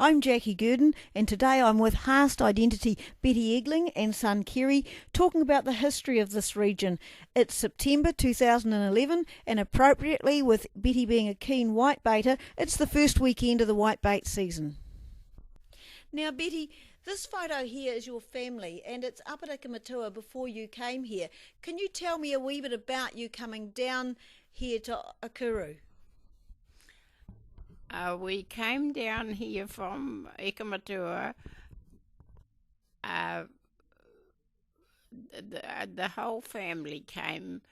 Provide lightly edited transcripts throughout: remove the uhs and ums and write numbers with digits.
I'm Jackie Gurdon, and today I'm with Haast identity Betty Eggling and son Kerry, talking about the history of this region. It's September 2011, and appropriately, with Betty being a keen whitebaiter, it's the first weekend of the whitebait season. Now, Betty, this photo here is your family, and it's up at Ikamatua before you came here. Can you tell me a wee bit about you coming down here to Akuru? We came down here from Ikamatua. The whole family came,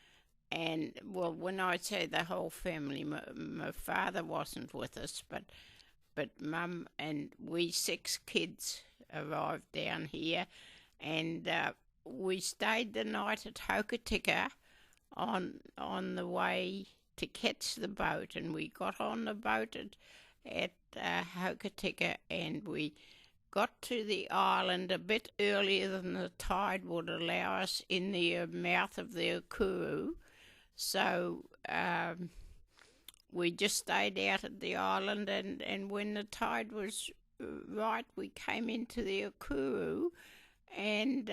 and well, when I say the whole family, my father wasn't with us, but Mum and we 6 kids arrived down here, and we stayed the night at Hokitika on the way to catch the boat, and we got on the boat at Hokitika, and we got to the island a bit earlier than the tide would allow us in the mouth of the Akuru. So we just stayed out at the island, and when the tide was right, we came into the Akuru, and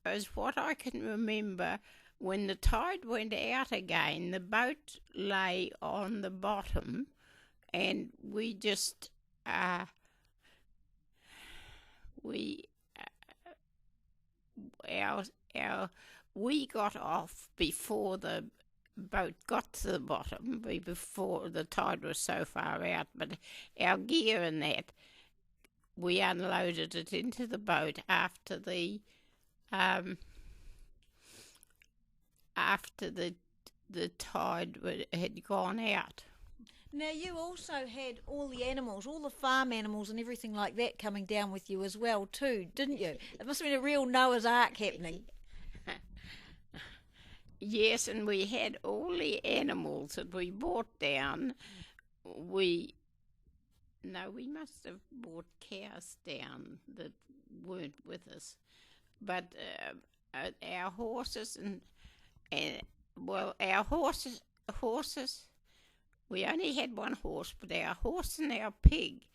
as what I can remember, when the tide went out again, the boat lay on the bottom, and we just we got off before the boat got to the bottom, before the tide was so far out. But our gear and that, we unloaded it into the boat after the tide had gone out. Now, you also had all the animals, all the farm animals and everything like that coming down with you as well too, didn't you? It must have been a real Noah's Ark happening. Yes, and we had all the animals that we brought down. We must have brought cows down that weren't with us. But our horses our horses, we only had one horse, but our horse and our pig,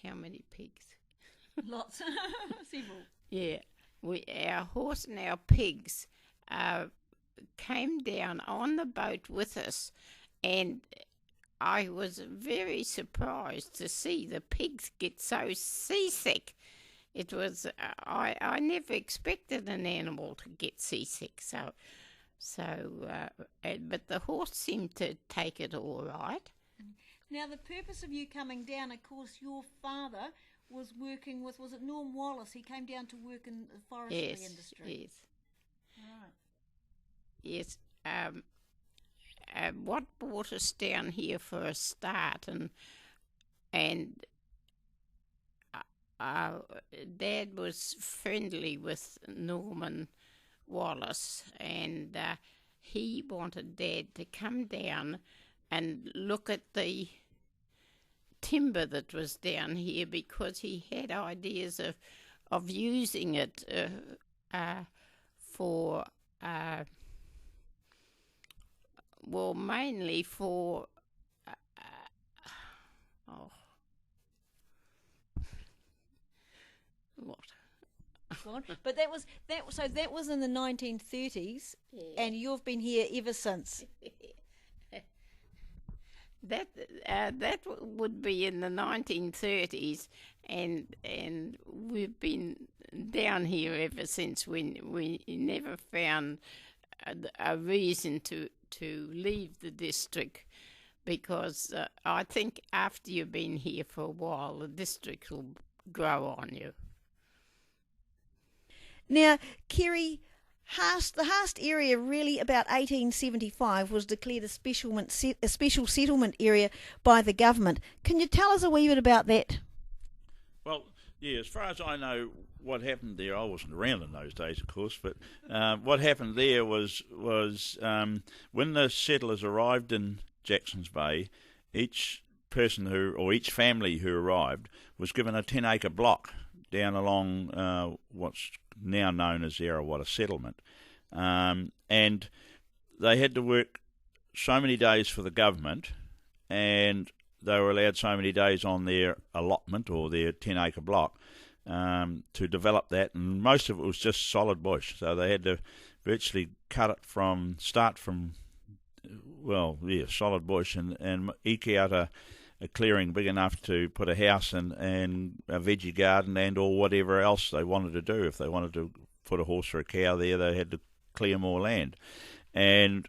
how many pigs? Lots, several. Yeah, our horse and our pigs came down on the boat with us, and I was very surprised to see the pigs get so seasick. It was I never expected an animal to get seasick, but the horse seemed to take it all right. Now, the purpose of you coming down, of course, your father was working with, was it Norm Wallace? He came down to work in the forestry industry. Yes. Right. Yes. What brought us down here for a start, and Dad was friendly with Norman Wallace, and he wanted Dad to come down and look at the timber that was down here, because he had ideas of using it for mainly for what? But that was in the 1930s, yeah. And you've been here ever since. That would be in the 1930s, and we've been down here ever since. We never found a reason to leave the district, because I think after you've been here for a while, the district will grow on you. Now, Kerry, the Haast area really about 1875 was declared a special settlement area by the government. Can you tell us a wee bit about that? Well, yeah, as far as I know, what happened there, I wasn't around in those days, of course, but what happened there was when the settlers arrived in Jackson's Bay, each family who arrived was given a 10-acre block down along what's now known as the Arawata settlement. And they had to work so many days for the government, and they were allowed so many days on their allotment or their 10-acre block to develop that, and most of it was just solid bush. So they had to virtually cut it start from solid bush and eke out a clearing big enough to put a house and a veggie garden and or whatever else they wanted to do. If they wanted to put a horse or a cow there, they had to clear more land. And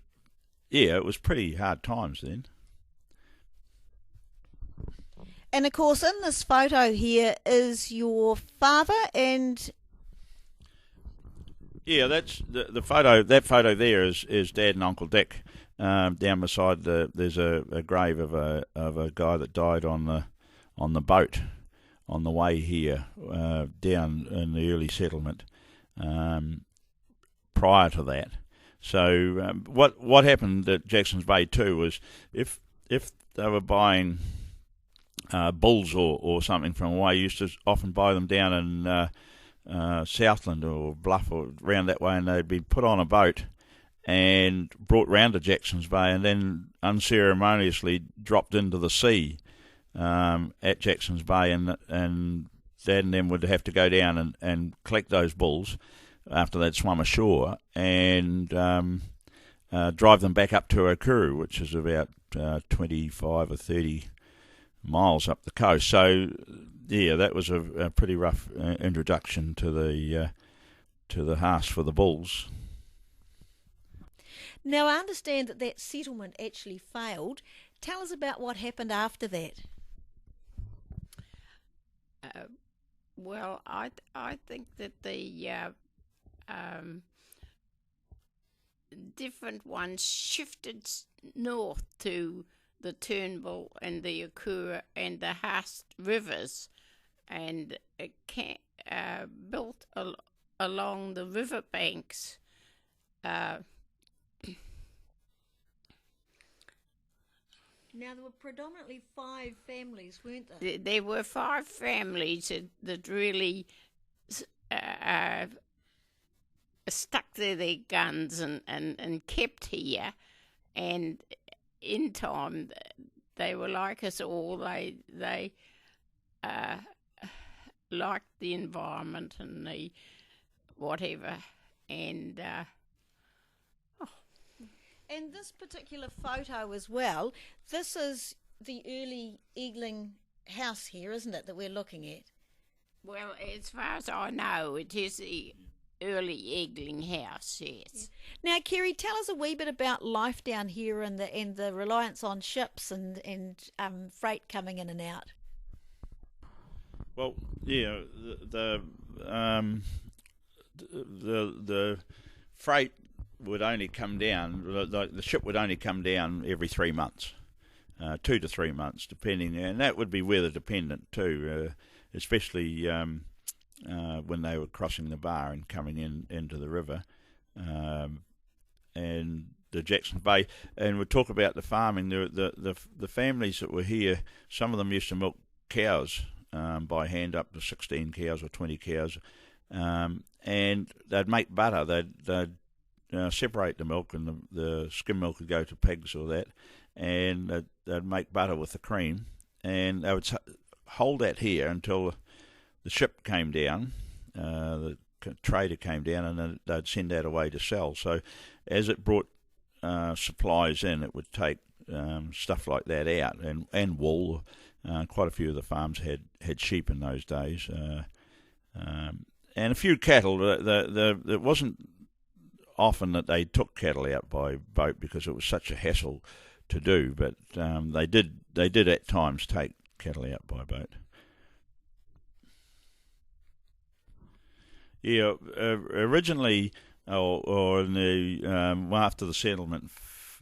yeah, it was pretty hard times then. And of course, in this photo here is your father and... Yeah, that's the photo. That photo there is Dad and Uncle Dick. Down beside there's a grave of a guy that died on the boat on the way here down in the early settlement. Prior to that, so what happened at Jackson's Bay too was if they were buying bulls or something from away, you used to often buy them down in Southland or Bluff or round that way, and they'd be put on a boat and brought round to Jackson's Bay and then unceremoniously dropped into the sea at Jackson's Bay, and Dad and them would have to go down and collect those bulls after they'd swum ashore and drive them back up to Okuru, which is about 25 or 30 miles up the coast. So yeah, that was a pretty rough introduction to the Haast for the bulls. Now, I understand that settlement actually failed. Tell us about what happened after that. Well, I think that the different ones shifted north to the Turnbull and the Okura and the Haast rivers, and built along the river banks. Now, there were predominantly 5 families, weren't there? There were 5 families that really stuck to their guns and kept here. And in time, they were like us all. They liked the environment and the whatever. And... And this particular photo as well, this is the early Eggling house here, isn't it, that we're looking at? Well, as far as I know, it is the early Eggling house, yes. Yeah. Now, Kerry, tell us a wee bit about life down here and the reliance on ships and freight coming in and out. Well, yeah, the freight would only come down, the ship would only come down every 3 months, 2 to 3 months, depending, and that would be weather dependent too, especially when they were crossing the bar and coming into the river, and the Jackson's Bay. And we'll talk about the farming. The families that were here, some of them used to milk cows by hand, up to 16 cows or 20 cows, and they'd make butter. They'd separate the milk, and the skim milk would go to pigs or that, and they'd make butter with the cream, and they would hold that here until the ship came down, the trader came down, and then they'd send that away to sell. So as it brought supplies in, it would take stuff like that out, and wool. Quite a few of the farms had sheep in those days, and a few cattle. It wasn't often that they took cattle out by boat because it was such a hassle to do, but they did at times take cattle out by boat. Yeah, originally, or in the after the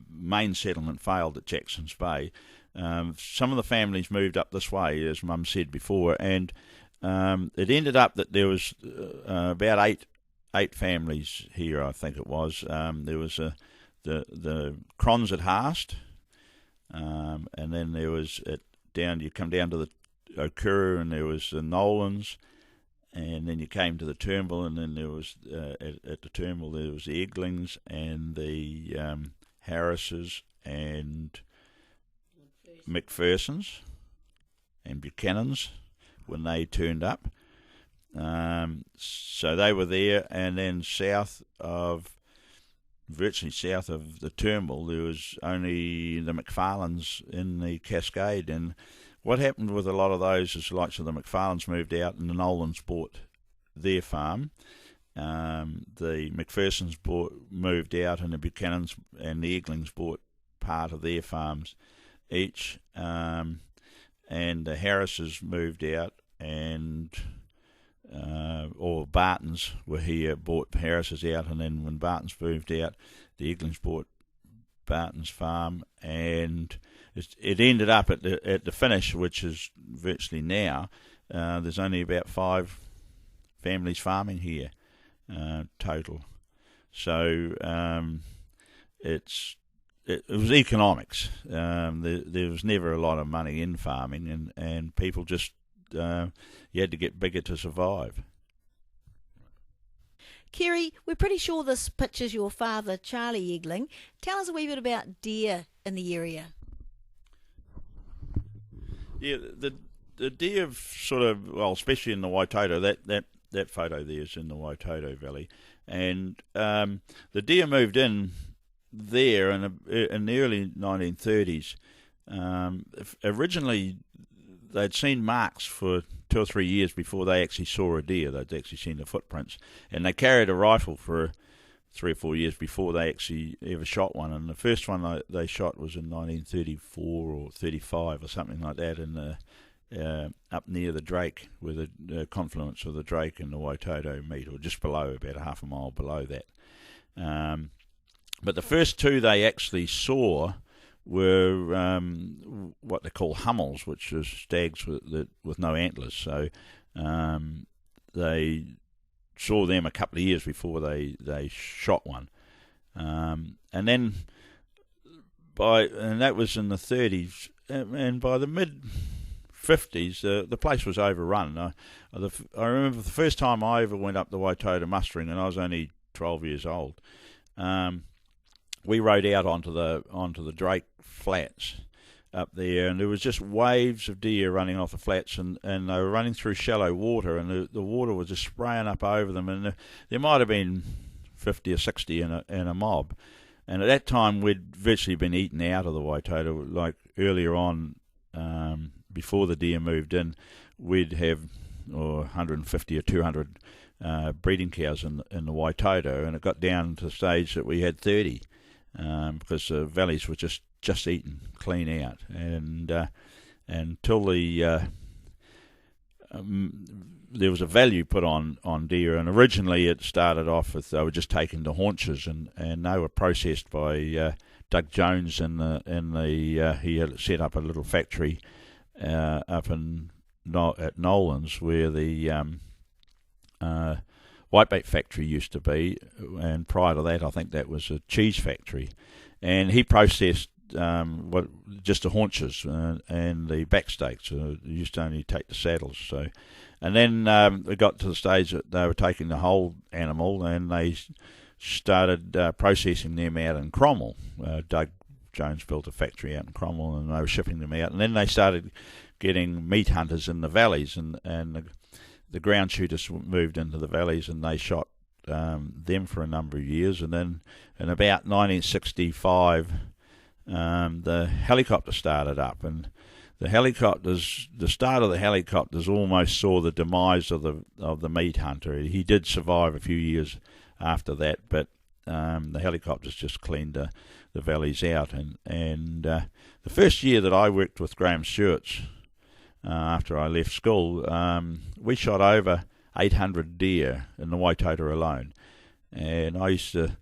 main settlement failed at Jackson's Bay, some of the families moved up this way, as Mum said before, and it ended up that there was about eight families here, I think it was. There was the Crons at Haast, and then there was you come down to the Okuru, and there was the Nolans, and then you came to the Turnbull, and then there was at the Turnbull there was the Egglings and the Harrises and McPhersons. and Buchanans when they turned up. So they were there, and then virtually south of the Turnbull, there was only the McFarlanes in the Cascade. And what happened with a lot of those is the likes of the McFarlanes moved out, and the Nolans bought their farm. The McPhersons moved out, and the Buchanans and the Egglings bought part of their farms each. And the Harrises moved out, and or Bartons were here, bought Harris's out, and then when Bartons moved out, the Egglings bought Barton's farm, and it ended up at the finish, which is virtually now. There's only about 5 families farming here total. So it was economics. There was never a lot of money in farming, and people just you had to get bigger to survive. Kerry, we're pretty sure this pictures your father, Charlie Eggling. Tell us a wee bit about deer in the area. Yeah, the deer sort of, well, especially in the Waitoto, that photo there is in the Waitoto Valley, and the deer moved in there in the early 1930s. Originally, they'd seen marks for 2 or 3 years before they actually saw a deer. They'd actually seen the footprints, and they carried a rifle for 3 or 4 years before they actually ever shot one. And the first one they shot was in 1934 or 35 or something like that, in the up near the Drake, where the confluence of the Drake and the Waitoto meet, or just below, about a half a mile below that. But the first 2 they actually saw were what they call hummels, which is stags with no antlers. So they saw them a couple of years before they shot one, and then that was in the 30s, and by the mid 50s the place was overrun. I remember the first time I ever went up the Waitoto mustering, and I was only 12 years old. We rode out onto the Drake flats up there, and there was just waves of deer running off the flats, and they were running through shallow water, and the water was just spraying up over them, and there might have been 50 or 60 in a mob. And at that time, we'd virtually been eaten out of the Waitoto. Like earlier on, before the deer moved in, we'd have 150 or 200 breeding cows in the Waitoto, and it got down to the stage that we had 30. Because the valleys were just eaten clean out, and until there was a value put on deer, and originally it started off with they were just taken to haunches, and they were processed by Doug Jones he had set up a little factory up at Nolans, where the whitebait factory used to be, and prior to that I think that was a cheese factory, and he processed just the haunches and the back steaks. He used to only take the saddles. So, and then it got to the stage that they were taking the whole animal, and they started processing them out in Cromwell. Doug Jones built a factory out in Cromwell, and they were shipping them out, and then they started getting meat hunters in the valleys, and the ground shooters moved into the valleys, and they shot them for a number of years. And then in about 1965, the helicopter started up, and the start of the helicopters almost saw the demise of the meat hunter. He did survive a few years after that, but the helicopters just cleaned the valleys out. And the first year that I worked with Graham Stewart's, after I left school, we shot over 800 deer in the Waitoto alone, and I used to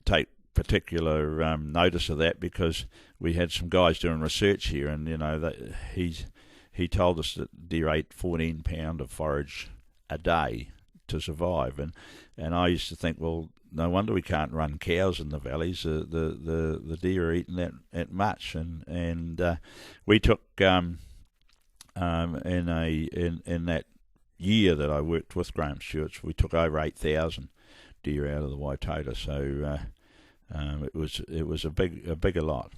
take particular notice of that, because we had some guys doing research here, and he told us that deer ate 14 pound of forage a day to survive, and I used to think, well, no wonder we can't run cows in the valleys. The deer are eating that much, and we took in that year that I worked with Graham Stewart's, we took over 8,000 deer out of the Waitoto. So it was a bigger lot.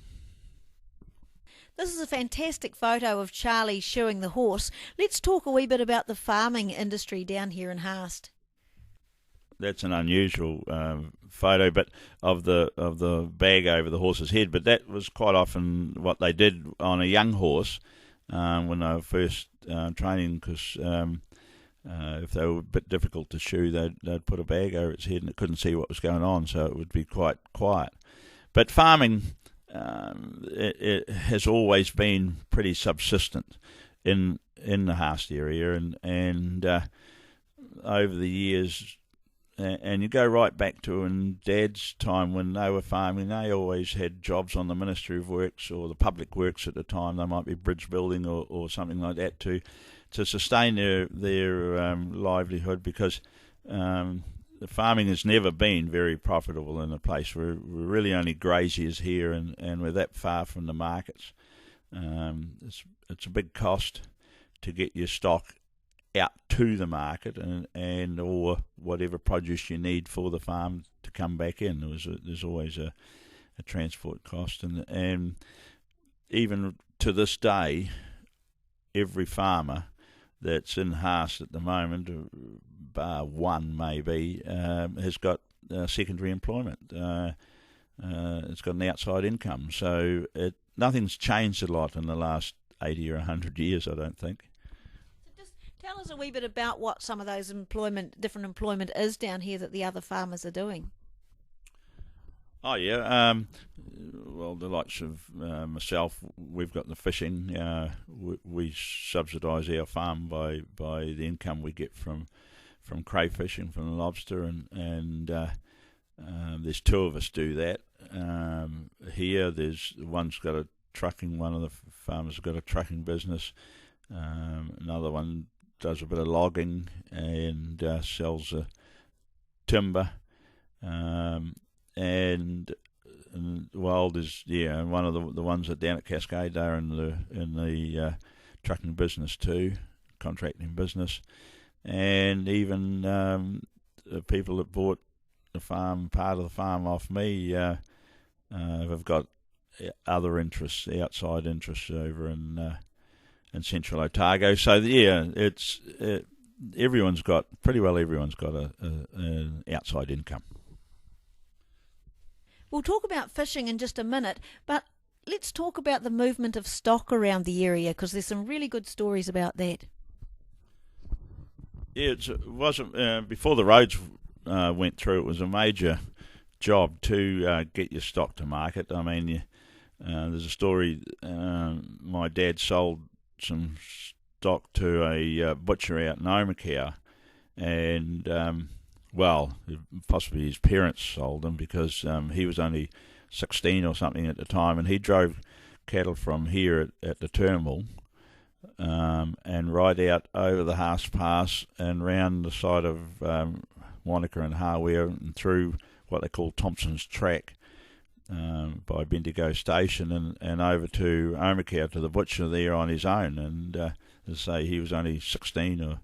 This is a fantastic photo of Charlie shoeing the horse. Let's talk a wee bit about the farming industry down here in Haast. That's an unusual photo, but of the bag over the horse's head. But that was quite often what they did on a young horse when they were first training, because if they were a bit difficult to shoe, they'd put a bag over its head and it couldn't see what was going on, so it would be quite quiet. But farming, it has always been pretty subsistent in the Haast area, and over the years. And you go right back to in Dad's time when they were farming, they always had jobs on the Ministry of Works or the Public Works at the time. They might be bridge building or something like that to sustain their livelihood, because the farming has never been very profitable in the place. We're really only graziers here, and we're that far from the markets. It's a big cost to get your stock out to the market and or whatever produce you need for the farm to come back in. There's always a transport cost, and even to this day, every farmer that's in Haast at the moment, bar one maybe, has got secondary employment. It's got an outside income, so nothing's changed a lot in the last 80 or 100 years, I don't think. Tell us a wee bit about what some of those different employment is down here that the other farmers are doing. Oh yeah, well, the likes of myself, we've got the fishing. We subsidise our farm by the income we get from crayfishing, from the lobster, and there's two of us do that. Here, there's one's got a trucking. One of the farmers has got a trucking business. Another one does a bit of logging and sells timber, and Wild is one of the ones that down at Cascade. They're in the trucking business too, contracting business, and even the people that bought the farm, part of the farm off me, have got other interests, outside interests over in Central Otago. So everyone's got an outside income. We'll talk about fishing in just a minute, but let's talk about the movement of stock around the area, because there's some really good stories about that. Yeah, it wasn't before the roads went through. It was a major job to get your stock to market. I mean, there's a story. My dad sold some stock to a butcher out in Omakau, and possibly his parents sold them, because he was only 16 or something at the time, and he drove cattle from here at the terminal and right out over the Haast Pass and round the side of Wanaka and Hawea and through what they call Thompson's Track by Bendigo Station and over to Omakau to the butcher there on his own. And as I say, he was only 16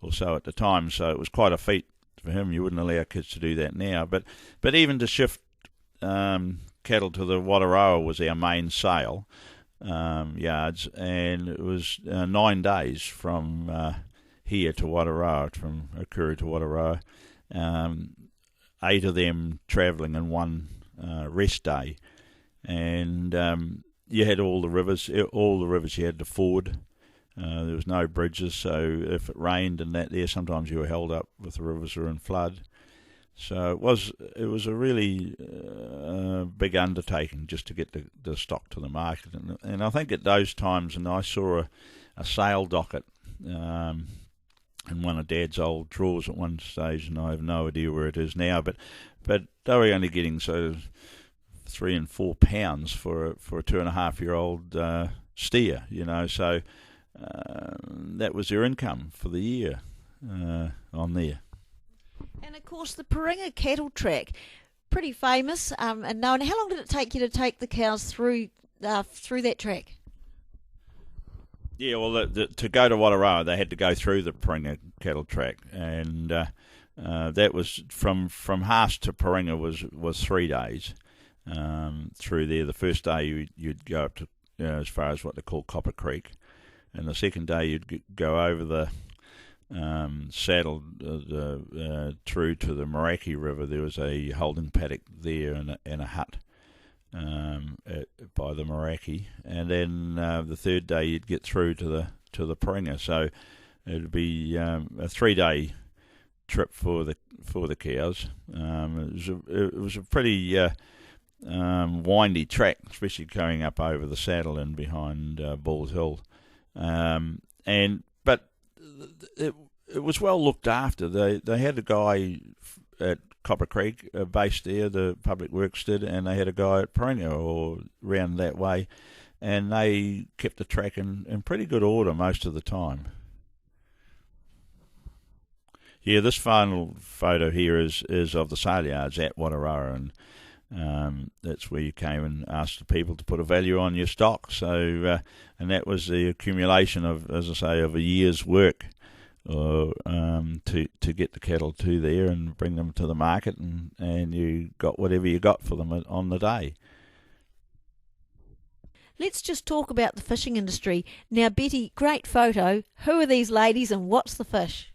or so at the time, so it was quite a feat for him. You wouldn't allow kids to do that now. But even to shift cattle to the Wataroa was our main sale yards, and it was 9 days from here to Wataroa, from Okuru to Wataroa. 8 of them travelling in one rest day, and you had all the rivers you had to ford. There was no bridges, so if it rained and that there, sometimes you were held up with the rivers were in flood. So it was a really big undertaking just to get the stock to the market. And I think at those times, and I saw a sale docket in one of Dad's old drawers at one stage, and I have no idea where it is now, but they were only getting sort of 3 and 4 pounds for a 2.5-year-old steer, so that was their income for the year on there. And of course the Paringa cattle track, pretty famous and known. How long did it take you to take the cows through that track? Yeah, well, to go to Wataroa, they had to go through the Paringa cattle track, and that was from Haast to Paringa was 3 days through there. The first day you'd go up to as far as what they call Copper Creek, and the second day you'd go over the saddle through to the Meraki River. There was a holding paddock there and a hut by the Meraki, and then the third day you'd get through to the Paringa. So it'd be a 3-day trip for the cows. It was a pretty windy track, especially going up over the saddle and behind Bulls Hill, but it was well looked after. They had a guy at Copper Creek based there, the Public Works did, and they had a guy at Paringa or round that way, and they kept the track in pretty good order most of the time. Yeah, this final photo here is of the sale yards at Wataroa, and that's where you came and asked the people to put a value on your stock. So, and that was the accumulation of, as I say, of a year's work to get the cattle to there and bring them to the market, and you got whatever you got for them on the day. Let's just talk about the fishing industry. Now, Betty, great photo. Who are these ladies and what's the fish?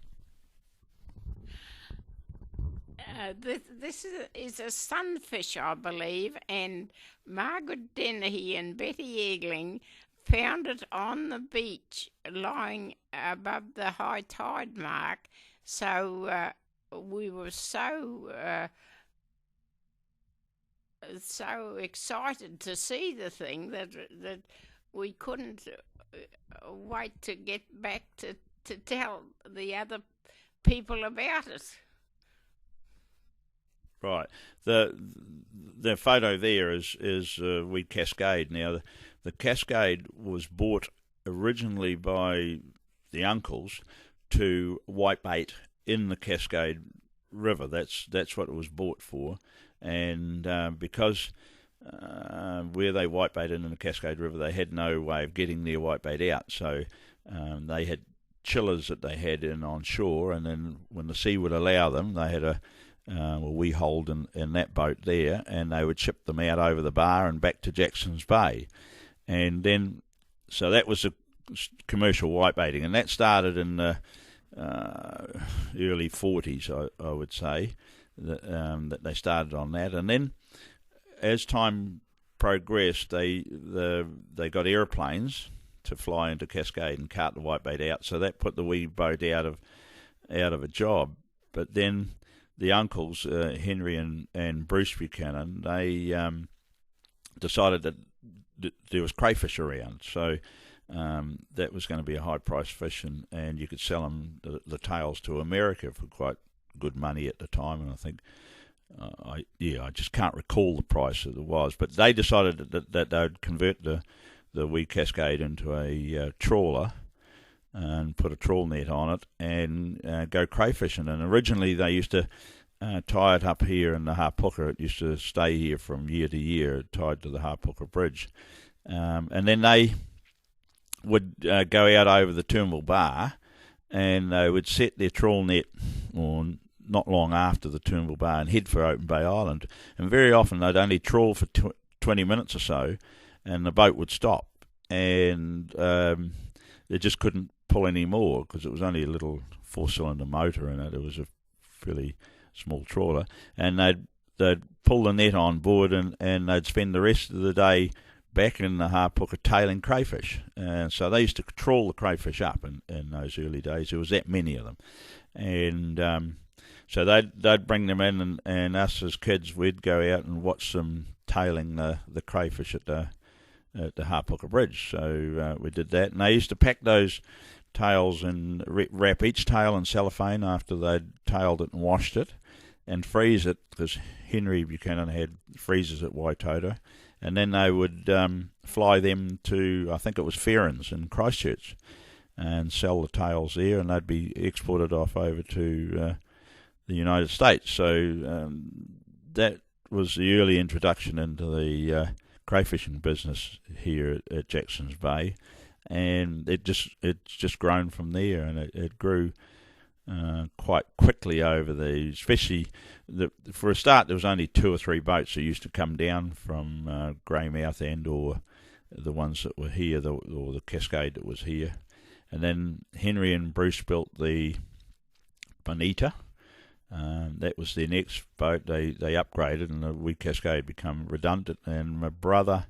This is a sunfish, I believe, and Margaret Dennehy and Betty Eggling found it on the beach lying above the high tide mark. So we were so excited to see the thing that we couldn't wait to get back to tell the other people about it. Right. The photo there is Weed Cascade. Now, the Cascade was bought originally by the uncles to whitebait in the Cascade River. That's what it was bought for, and because where they whitebaited in the Cascade River, they had no way of getting their whitebait out, so they had chillers that they had in on shore, and then when the sea would allow them, they had a we hold in that boat there, and they would ship them out over the bar and back to Jackson's Bay. And then, so that was a commercial whitebaiting, and that started in the early 40s, I would say, that they started on that. And then, as time progressed, they got airplanes to fly into Cascade and cart the whitebait out, so that put the wee boat out of a job. But then the uncles, Henry and Bruce Buchanan, they decided that there was crayfish around, so that was going to be a high-priced fish, and you could sell them, the tails, to America for quite good money at the time. And I think, I just can't recall the price that it was, but they decided that they would convert the wee Cascade into a trawler and put a trawl net on it and go crayfishing. And originally they used to tie it up here in the Hapooka. It used to stay here from year to year, tied to the Hapooka Bridge. And then they would go out over the Turnbull Bar, and they would set their trawl net on not long after the Turnbull Bar and head for Open Bay Island. And very often they'd only trawl for 20 minutes or so, and the boat would stop, and they just couldn't pull any more because it was only a little 4-cylinder motor in it. It was a fairly small trawler, and they'd pull the net on board, and they'd spend the rest of the day back in the Hapooka tailing crayfish. And so they used to trawl the crayfish up in those early days. There was that many of them, and so they'd bring them in, and us as kids, we'd go out and watch them tailing the crayfish at the Hapooka Bridge. So we did that, and they used to pack those tails and wrap each tail in cellophane after they'd tailed it and washed it, and freeze it, because Henry Buchanan had freezers at Waitoto, and then they would fly them to, I think it was Ferrans in Christchurch, and sell the tails there, and they'd be exported off over to the United States. So that was the early introduction into the crayfishing business here at Jackson's Bay, and it's just grown from there, and it grew quite quickly over especially for a start there was only 2 or 3 boats that used to come down from Greymouth and or the ones that were here, or the Cascade that was here. And then Henry and Bruce built the Bonita. That was their next boat. They upgraded, and the wee Cascade became redundant. And my brother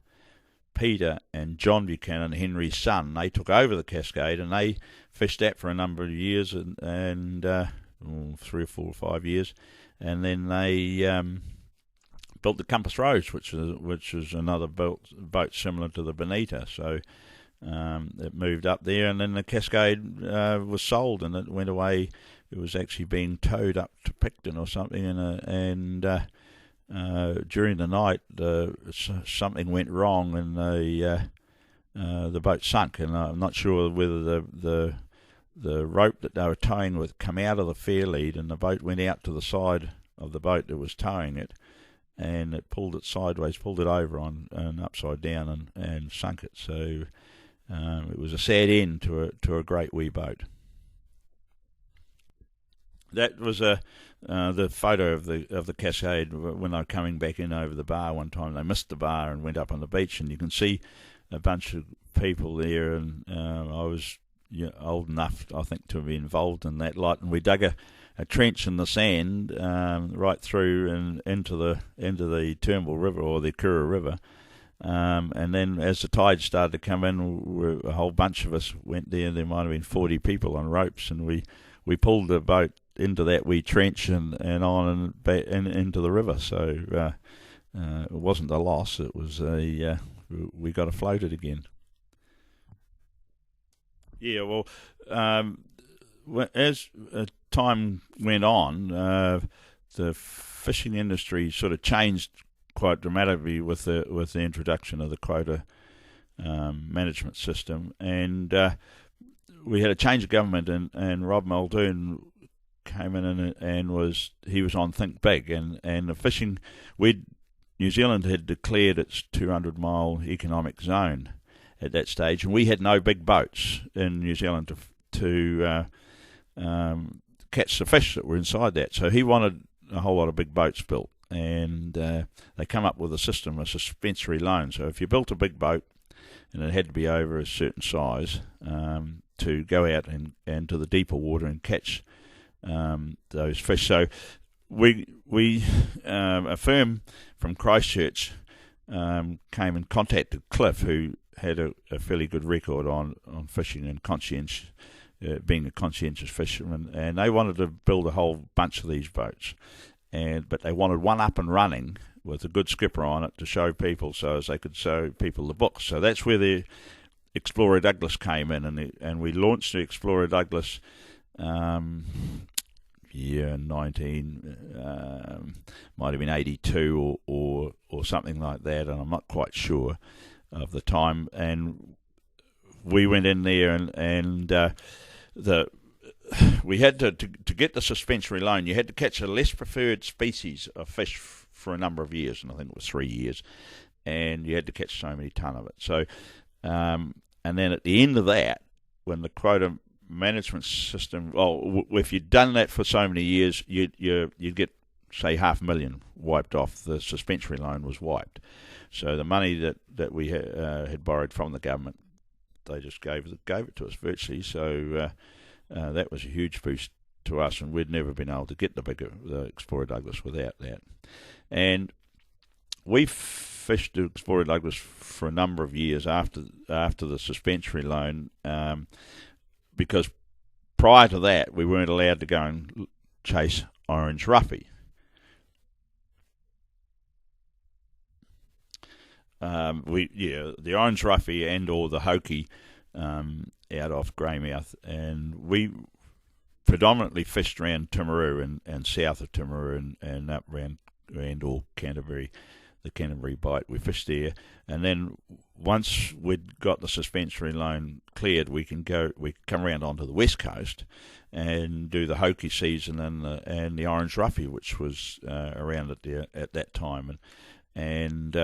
Peter and John Buchanan, Henry's son, they took over the Cascade, and they fished that for a number of years, and 3 or 4 or 5 years, and then they built the Compass Rose, which was another boat similar to the Bonita. So it moved up there, and then the Cascade was sold, and it went away. It was actually being towed up to Picton or something, and during the night something went wrong, and the boat sunk. And I'm not sure whether the rope that they were towing with come out of the fair lead, and the boat went out to the side of the boat that was towing it, and it pulled it sideways, pulled it over on and upside down, and sunk it. So it was a sad end to a great wee boat. That was the photo of the Cascade when they were coming back in over the bar one time. They missed the bar and went up on the beach, and you can see a bunch of people there. And I was old enough, I think, to be involved in that lot. And we dug a trench in the sand right through and into the Turnbull River, or the Kura River. And then as the tide started to come in, a whole bunch of us went there. There might have been 40 people on ropes, and we pulled the boat into that wee trench and on and back into the river. So it wasn't a loss. It was we got afloated again. Yeah, well, as time went on, the fishing industry sort of changed quite dramatically with the introduction of the quota management system, and we had a change of government, and Rob Muldoon came in and was on Think Big, and the fishing, New Zealand had declared its 200-mile economic zone at that stage, and we had no big boats in New Zealand to catch the fish that were inside that. So he wanted a whole lot of big boats built, and they come up with a system, a suspensory loan. So if you built a big boat, and it had to be over a certain size, to go out and to the deeper water and catch those fish. So a firm from Christchurch came and contacted Cliff, who had a fairly good record on fishing and being a conscientious fisherman, and they wanted to build a whole bunch of these boats, but they wanted one up and running with a good skipper on it to show people, so as they could show people the books. So that's where the Explorer Douglas came in, and we launched the Explorer Douglas year 19 might have been 82 or something like that, and I'm not quite sure of the time. And we went in there, and we had to get the suspensory loan. You had to catch a less preferred species of fish for a number of years, and I think it was 3 years, and you had to catch so many ton of it. So and then at the end of that, when the quota management system, if you'd done that for so many years, you'd get, say, 500,000 wiped off. The suspensory loan was wiped. So the money that we had borrowed from the government, they just gave it to us virtually. So that was a huge boost to us, and we'd never been able to get the Explorer Douglas without that. And we fished the Explorer Douglas for a number of years after the suspensory loan, because prior to that we weren't allowed to go and chase orange roughy. The orange roughy and or the hoki out off Greymouth, and we predominantly fished around Timaru and south of Timaru and up around or Canterbury, the Canterbury Bight. We fished there, and then once we'd got the suspensory loan cleared, we come around onto the west coast and do the hoki season and the orange roughy, which was around at that time. And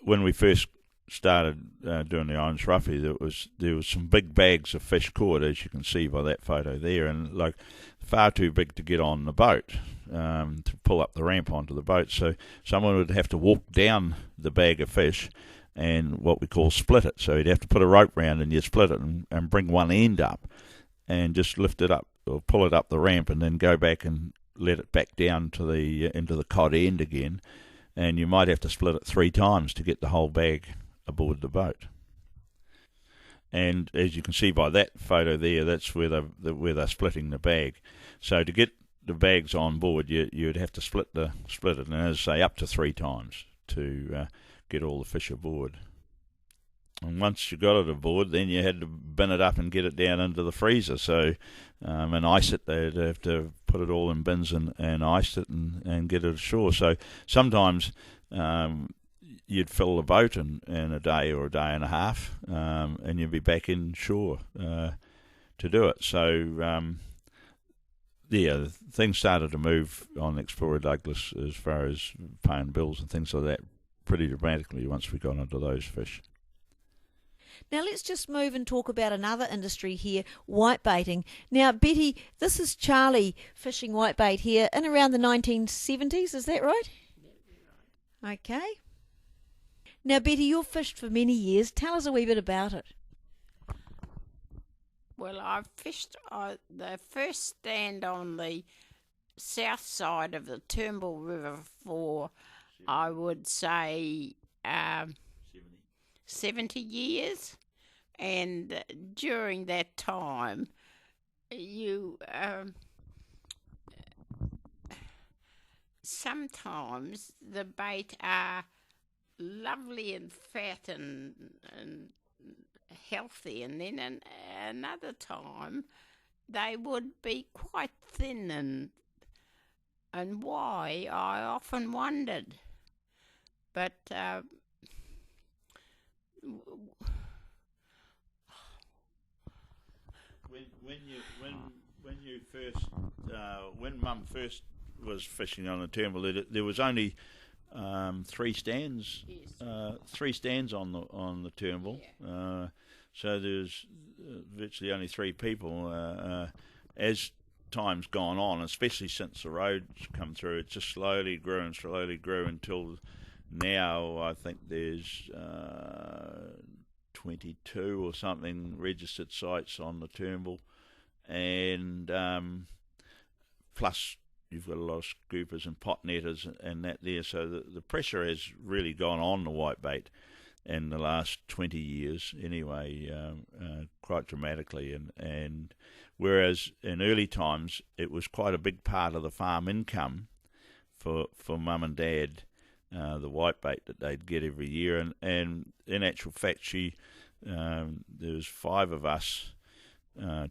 when we first started doing the orange roughy, there was some big bags of fish caught, as you can see by that photo there, and like far too big to get on the boat, to pull up the ramp onto the boat. So someone would have to walk down the bag of fish and what we call split it. So you'd have to put a rope round and you'd split it and bring one end up and just lift it up or pull it up the ramp and then go back and let it back down to the into the cod end again. And you might have to split it 3 times to get the whole bag aboard the boat. And as you can see by that photo there, that's where they're splitting the bag. So to get the bags on board, you'd have to split it, and as I say, up to 3 times to get all the fish aboard. And once you got it aboard, then you had to bin it up and get it down into the freezer. So and ice it. They'd have to put it all in bins and ice it and get it ashore. So sometimes you'd fill the boat in a day or a day and a half, and you'd be back in shore to do it. So things started to move on Explorer Douglas as far as paying bills and things like that pretty dramatically once we got onto those fish. Now let's just move and talk about another industry here, whitebaiting. Now, Betty, this is Charlie fishing whitebait here in around the 1970s, is that right? Okay. Now, Betty, you've fished for many years. Tell us a wee bit about it. Well, I've fished the first stand on the south side of the Turnbull River for, I would say, 70 years. And during that time, you sometimes the bait are lovely and fat and healthy, and then another time they would be quite thin, and why I often wondered. But when Mum first was fishing on the Turnbull, there was only 3 stands. yes. 3 stands on the Turnbull. Yeah. So there's virtually only 3 people. As time's gone on, especially since the roads come through, it just slowly grew until now I think there's 22 or something registered sites on the Turnbull, and plus you've got a lot of scoopers and pot netters and that there, so the pressure has really gone on the whitebait in the last 20 years anyway, quite dramatically, and whereas in early times it was quite a big part of the farm income for Mum and Dad, the whitebait that they'd get every year, and in actual fact there was 5 of us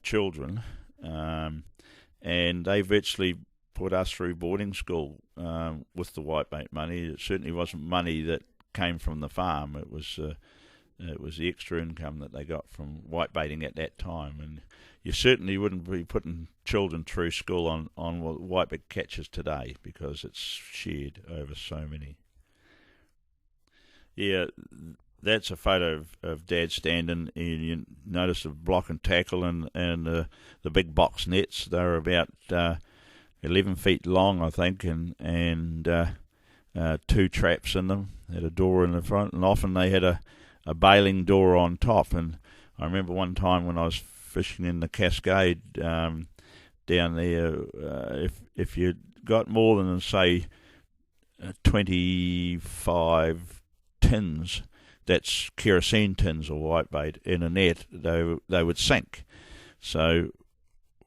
children, and they virtually put us through boarding school with the whitebait money. It certainly wasn't money that came from the farm. It was the extra income that they got from whitebaiting at that time, and you certainly wouldn't be putting children through school on whitebait catches today because it's shared over so many. Yeah, that's a photo of Dad standing. You notice the block and tackle and the big box nets. They're about 11 feet long, I think, and 2 traps in them. They had a door in the front, and often they had a bailing door on top. And I remember one time when I was fishing in the Cascade down there, if you got more than, say, 25 tins, that's kerosene tins or whitebait, in a net, they would sink. So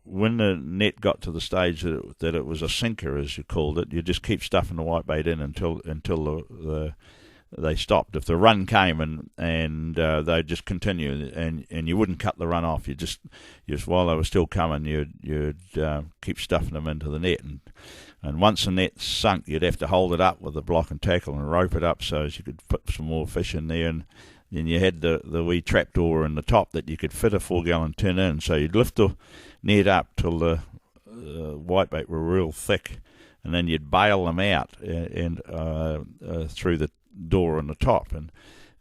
when the net got to the stage that it was a sinker, as you called it, you just keep stuffing the whitebait in until they stopped. If the run came and they'd just continue, and you wouldn't cut the run off. You just while they were still coming, you'd keep stuffing them into the net, and once the net sunk, you'd have to hold it up with a block and tackle and rope it up so as you could put some more fish in there. And then you had the wee trapdoor in the top that you could fit a 4-gallon tin in. So you'd lift the net up till the whitebait were real thick, and then you'd bail them out and through the door on the top.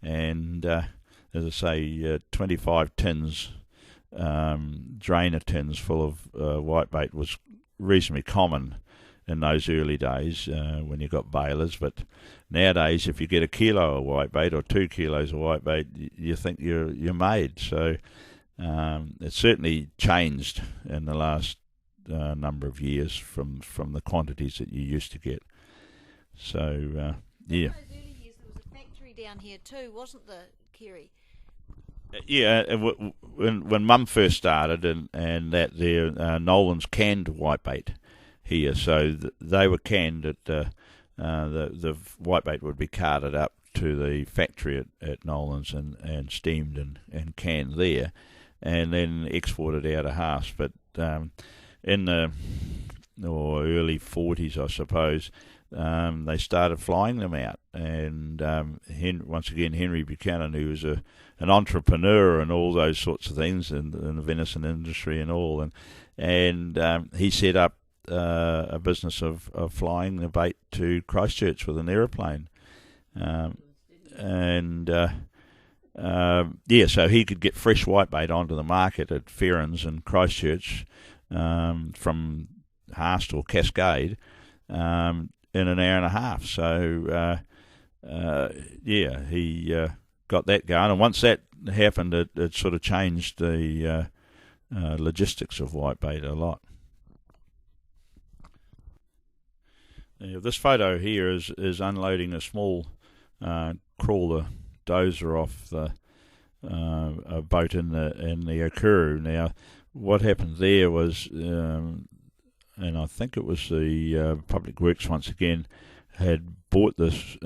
And as I say, 25 tins, drainer tins full of whitebait was reasonably common in those early days when you got balers. But nowadays, if you get a kilo of whitebait or 2 kilos of whitebait, you think you're made. So it's certainly changed in the last number of years from the quantities that you used to get. So yeah. In those early years, there was a factory down here too, wasn't there, Kerry? Yeah, when Mum first started, and that there Nolan's canned whitebait here, so they were canned at the whitebait would be carted up to the factory at Nolan's and steamed and canned there, and then exported out of Haast. But in the early 40s, I suppose, they started flying them out, and once again Henry Buchanan, who was an entrepreneur and all those sorts of things in the venison industry and all, and he set up a business of flying the bait to Christchurch with an aeroplane, so he could get fresh whitebait onto the market at Ferrans and Christchurch from Haast or Cascade in an hour and a half. So he got that going, and once that happened, it sort of changed the logistics of whitebait a lot. This photo here is unloading a small crawler dozer off a boat in the Okuru. Now, what happened there was, and I think it was the Public Works once again, had bought this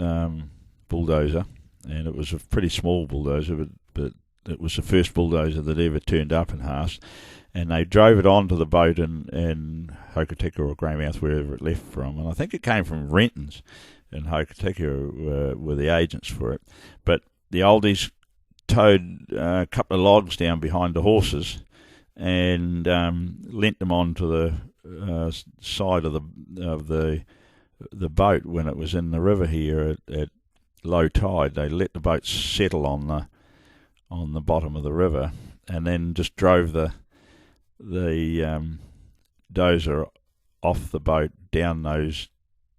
bulldozer, and it was a pretty small bulldozer, but it was the first bulldozer that ever turned up in Haast, and they drove it onto the boat in Hokitika or Greymouth, wherever it left from, and I think it came from Renton's in Hokitika were the agents for it. But the oldies towed a couple of logs down behind the horses and lent them onto the side of the boat when it was in the river here at low tide. They let the boat settle on the bottom of the river, and then just drove the dozer off the boat down those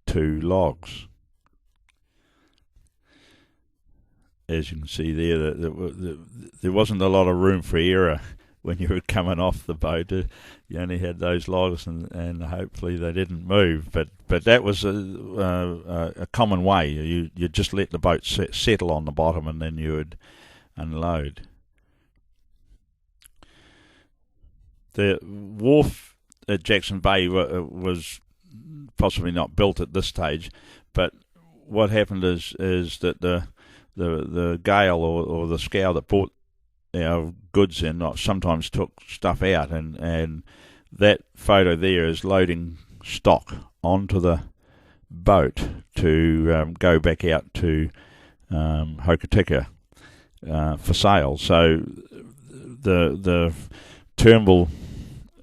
2 logs. As you can see there, there wasn't a lot of room for error when you were coming off the boat. You only had those logs, and hopefully they didn't move. But that was a common way. You just let the boat settle on the bottom, and then you would unload. The wharf at Jackson Bay was possibly not built at this stage, but what happened is that the gale or the scow that brought our goods in sometimes took stuff out, and that photo there is loading stock onto the boat to go back out to Hokitika for sale. So the Turnbull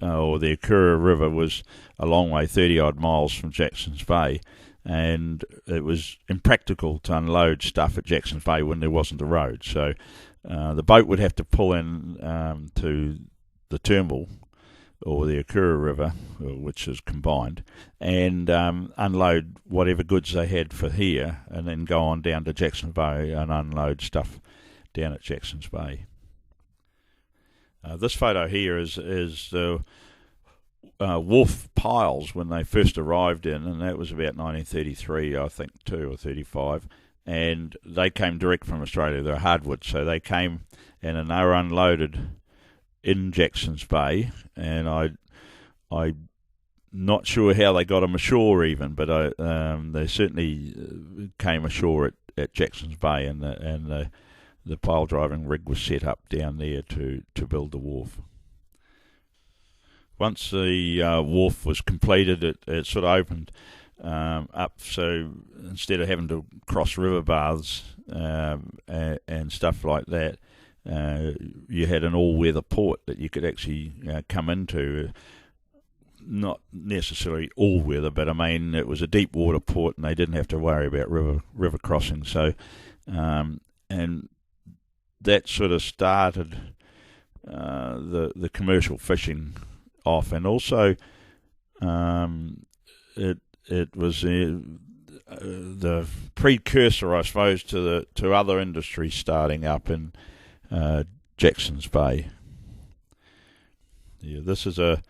or the Okuru River was a long way, 30 odd miles from Jackson's Bay, and it was impractical to unload stuff at Jackson's Bay when there wasn't a road. So the boat would have to pull in to the Turnbull or the Okuru River, which is combined, and unload whatever goods they had for here, and then go on down to Jackson's Bay and unload stuff down at Jackson's Bay. This photo here is the wharf piles when they first arrived in, and that was about 1933, I think, too, or 35, and they came direct from Australia. They're hardwood, so they came and they were unloaded in Jackson's Bay, and I'm not sure how they got them ashore even, but they certainly came ashore at Jackson's Bay, and the pile driving rig was set up down there to build the wharf. Once the wharf was completed, it sort of opened up, so instead of having to cross river baths and stuff like that, you had an all-weather port that you could actually come into. Not necessarily all-weather, but I mean it was a deep water port, and they didn't have to worry about river crossing. So, and that sort of started the commercial fishing off, and also it it was the precursor, I suppose, to other industries starting up in Jackson's Bay. Yeah, this is a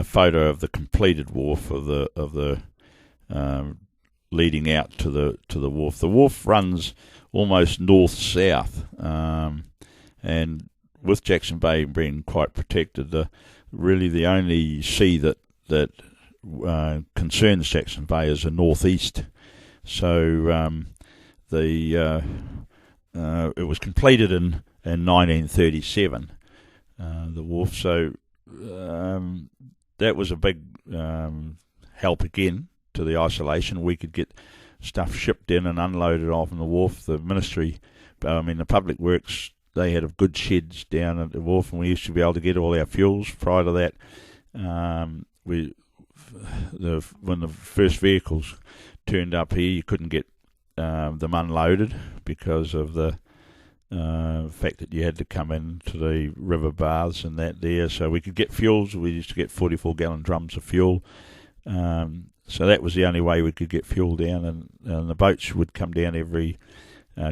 photo of the completed wharf of the leading out to the wharf. The wharf runs almost north-south, and with Jackson Bay being quite protected, really the only sea that concerns Jackson Bay is the northeast. So it was completed in 1937, the wharf. So that was a big help again to the isolation. We could get stuff shipped in and unloaded off on the wharf. The ministry, the Public Works, they had good sheds down at the wharf, and we used to be able to get all our fuels. Prior to that, when the first vehicles turned up here, you couldn't get them unloaded because of the fact that you had to come into the river baths and that there. So we could get fuels. We used to get 44-gallon drums of fuel. So that was the only way we could get fuel down, and the boats would come down every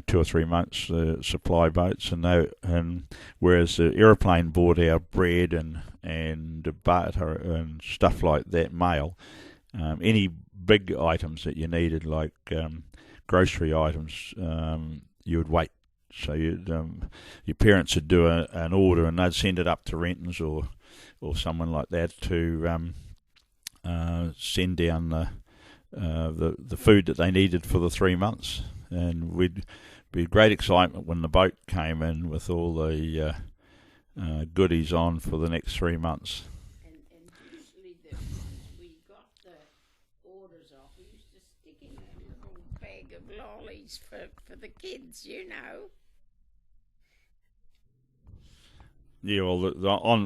2 or 3 months, supply boats, and whereas the aeroplane brought our bread and butter and stuff like that, mail, any big items that you needed, like grocery items, you would wait. So your parents would do an order, and they'd send it up to Renton's or someone like that to send down the food that they needed for the 3 months. And we'd be great excitement when the boat came in with all the goodies on for the next 3 months. And usually once we got the orders off, we used to stick in a little bag of lollies for the kids, you know. Yeah, well,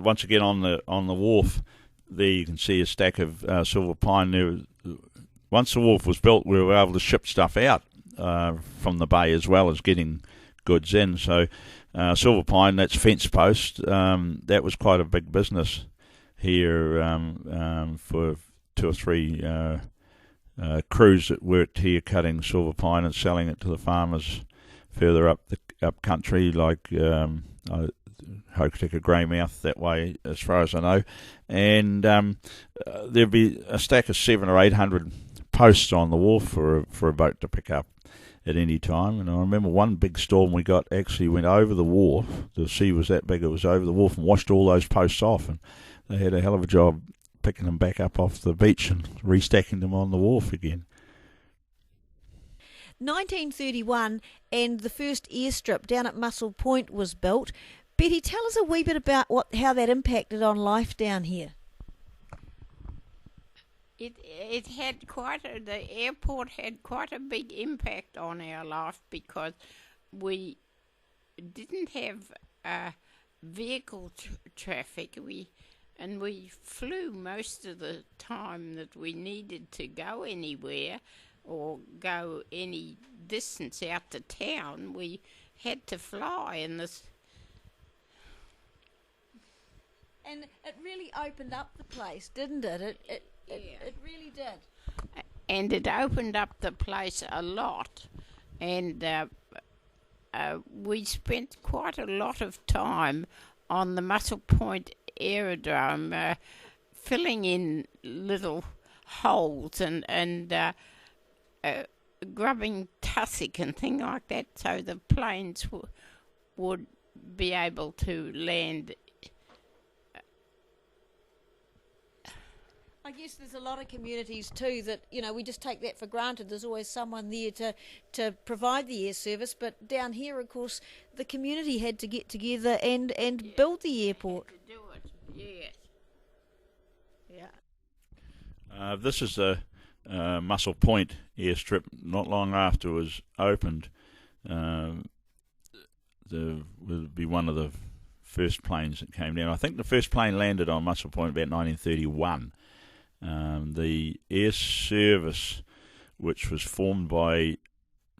once again on the wharf, there you can see a stack of silver pine. Once the wharf was built, we were able to ship stuff out from the bay as well as getting goods in. So silver pine, that's fence post. That was quite a big business here for 2 or 3 crews that worked here cutting silver pine and selling it to the farmers further up country, like Hokitika, Greymouth, that way, as far as I know. And there'd be a stack of 700 or 800 posts on the wharf for a boat to pick up at any time. And I remember one big storm we got actually went over the wharf. The sea was that big, it was over the wharf and washed all those posts off. And they had a hell of a job picking them back up off the beach and restacking them on the wharf again. 1931, and the first airstrip down at Muscle Point was built. Betty, tell us a wee bit about how that impacted on life down here. It had the airport had quite a big impact on our life because we didn't have vehicle traffic. We flew most of the time that we needed to go anywhere or go any distance out to town. We had to fly, and it really opened up the place, didn't it? It really did. And it opened up the place a lot. And we spent quite a lot of time on the Muscle Point Aerodrome filling in little holes and grubbing tussock and things like that so the planes would be able to land. I guess there's a lot of communities too that, we just take that for granted. There's always someone there to provide the air service, but down here, of course, the community had to get together and build the airport. To do it, yes. Yeah. This is the Muscle Point airstrip. Not long after it was opened, would be one of the first planes that came down. I think the first plane landed on Muscle Point about 1931. The air service, which was formed by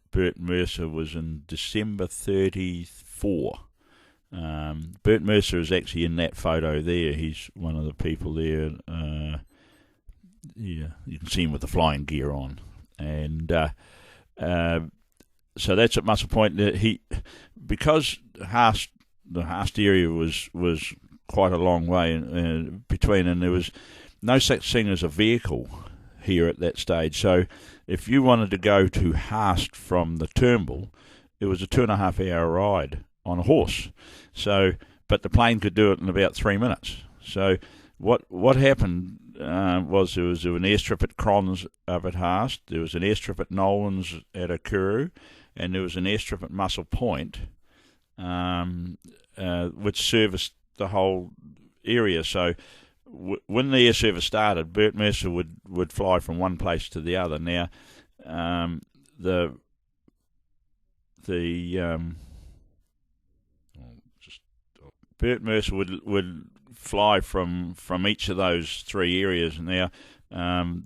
Bert Mercer, was in December 1934. Bert Mercer is actually in that photo there. He's one of the people there yeah, you can see him with the flying gear on, and so that's at Muscle Point. Because the Haast area was quite a long way between, and there was no such thing as a vehicle here at that stage. So if you wanted to go to Haast from the Turnbull, it was a 2.5 hour ride on a horse. So, but the plane could do it in about 3 minutes. So what happened was there was an airstrip at Crons up at Haast, there was an airstrip at Nolans at Okuru, and there was an airstrip at Muscle Point, which serviced the whole area. So when the air service started, Bert Mercer would fly from one place to the other. Now, Bert Mercer would fly from each of those three areas. Now,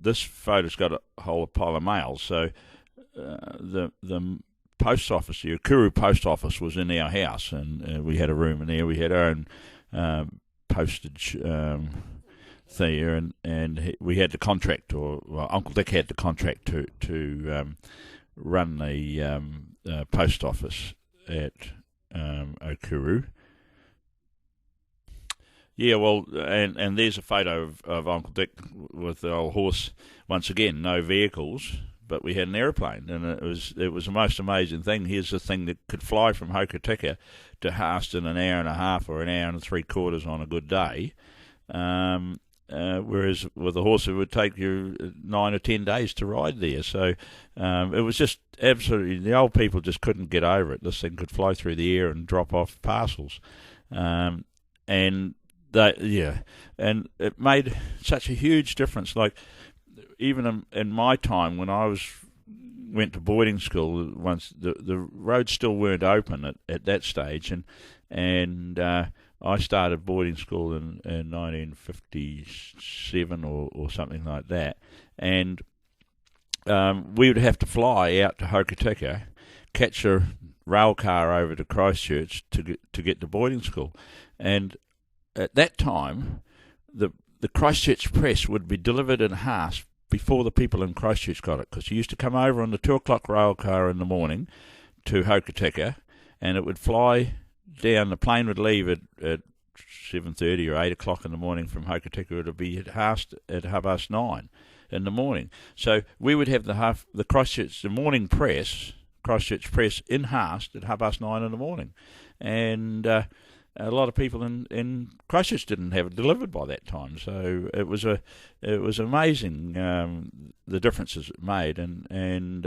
this photo's got a whole pile of mail. So the post office, the Okuru post office, was in our house, and we had a room in there. We had our own postage there, and we had the contract, or Uncle Dick had the contract to run the post office at Okuru. Yeah, well, and there's a photo of Uncle Dick with the old horse. Once again, no vehicles, but we had an aeroplane, and it was the most amazing thing. Here's the thing that could fly from Hokitika to Haast in an hour and a half or an hour and 3/4 on a good day, whereas with a horse it would take you 9 or 10 days to ride there. So it was just absolutely, the old people just couldn't get over it. This thing could fly through the air and drop off parcels, and and it made such a huge difference. Like, even in my time when I went to boarding school, once the roads still weren't open at that stage, and I started boarding school in 1957 or something like that, and we would have to fly out to Hokitika, catch a rail car over to Christchurch to get to boarding school, and at that time, the Christchurch Press would be delivered in Haast before the people in Christchurch got it, because you used to come over on the 2 o'clock rail car in the morning to Hokitika, and it would fly down. The plane would leave at 7:30 or 8 o'clock in the morning from Hokitika. It would be at Haast at 9:30 in the morning. So we would have the Christchurch, the morning press, Christchurch Press in Haast at 9:30 in the morning, and a lot of people in Christchurch didn't have it delivered by that time. So it was amazing, the differences it made, and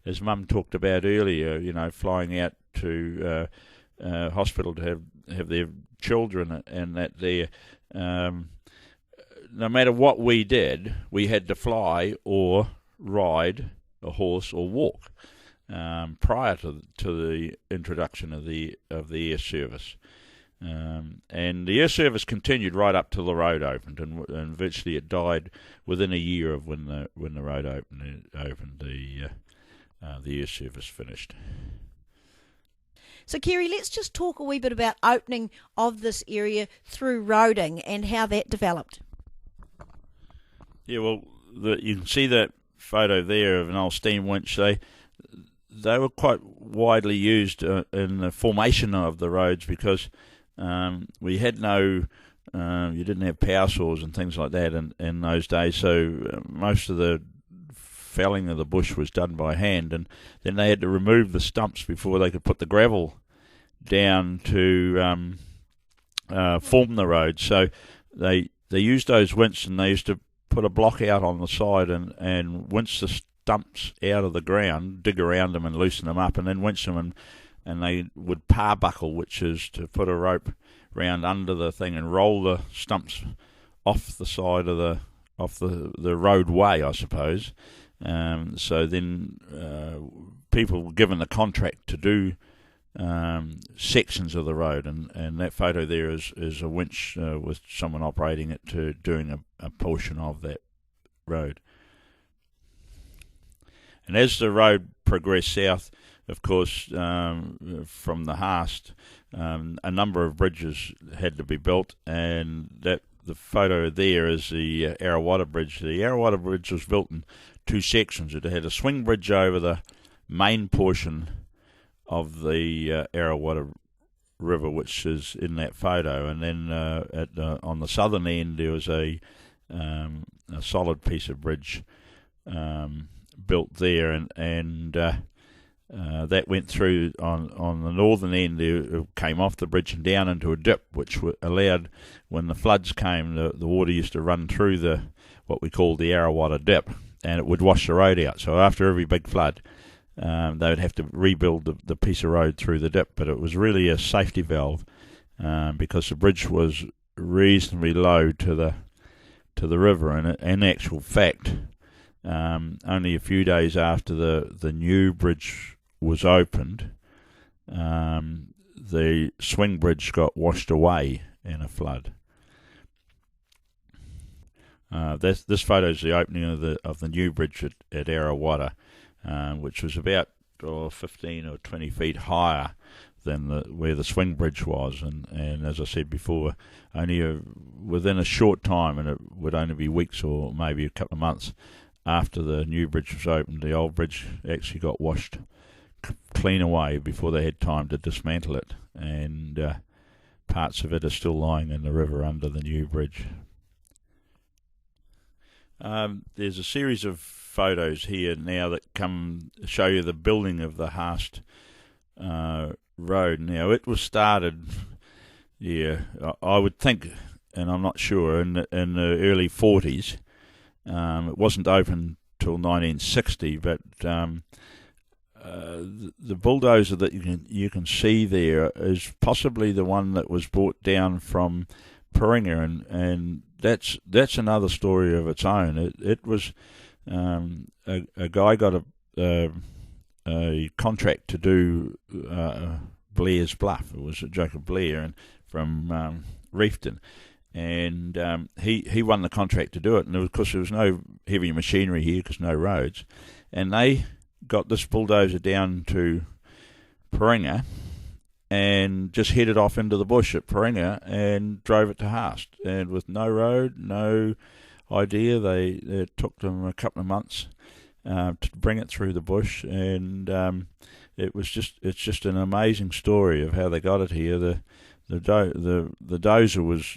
as Mum talked about earlier, flying out to hospital to have their children and that there. No matter what we did, we had to fly or ride a horse or walk prior to the introduction of the air service. And the air service continued right up till the road opened, and virtually it died within a year of when the road opened. The air service finished. So, Kerry, let's just talk a wee bit about opening of this area through roading and how that developed. Yeah, well, you can see that photo there of an old steam winch. They were quite widely used in the formation of the roads, because we had you didn't have power saws and things like that in those days, so most of the felling of the bush was done by hand, and then they had to remove the stumps before they could put the gravel down to form the road. So they used those winches, and they used to put a block out on the side and winch the stumps out of the ground, dig around them and loosen them up, and then winch them, and they would parbuckle, which is to put a rope round under the thing and roll the stumps off the side of the roadway, I suppose. So then people were given the contract to do sections of the road, and that photo there is a winch with someone operating it to doing a portion of that road. And as the road progressed south, of course, from the Haast, a number of bridges had to be built, and the photo there is the Arrawatta Bridge. The Arrawatta Bridge was built in two sections. It had a swing bridge over the main portion of the Arrawatta River, which is in that photo, and then on the southern end there was a solid piece of bridge built there, and that went through on the northern end. It came off the bridge and down into a dip, which allowed, when the floods came, the water used to run through what we call the Arrawatta dip, and it would wash the road out. So after every big flood, they would have to rebuild the piece of road through the dip. But it was really a safety valve because the bridge was reasonably low to the river. And in actual fact, only a few days after the new bridge was opened, the swing bridge got washed away in a flood. This photo is the opening of the new bridge at Arrawatta, which was about 15 or 20 feet higher than where the swing bridge was, and as I said before, only within a short time, and it would only be weeks or maybe a couple of months after the new bridge was opened, the old bridge actually got washed clean away before they had time to dismantle it, and parts of it are still lying in the river under the new bridge. There's a series of photos here now that show you the building of the Haast road. Now, it was started, I would think, and I'm not sure, in the early 40s. It wasn't open till 1960, but the bulldozer that you can see there is possibly the one that was brought down from Paringa, and that's another story of its own. It was a guy got a contract to do Blair's Bluff. It was Jacob Blair and from Reefton, and he won the contract to do it. And of course there was no heavy machinery here because no roads, and they got this bulldozer down to Paringa and just headed off into the bush at Paringa and drove it to Haast, and with no road, no idea. It took them a couple of months to bring it through the bush, and it's just an amazing story of how they got it here. The dozer was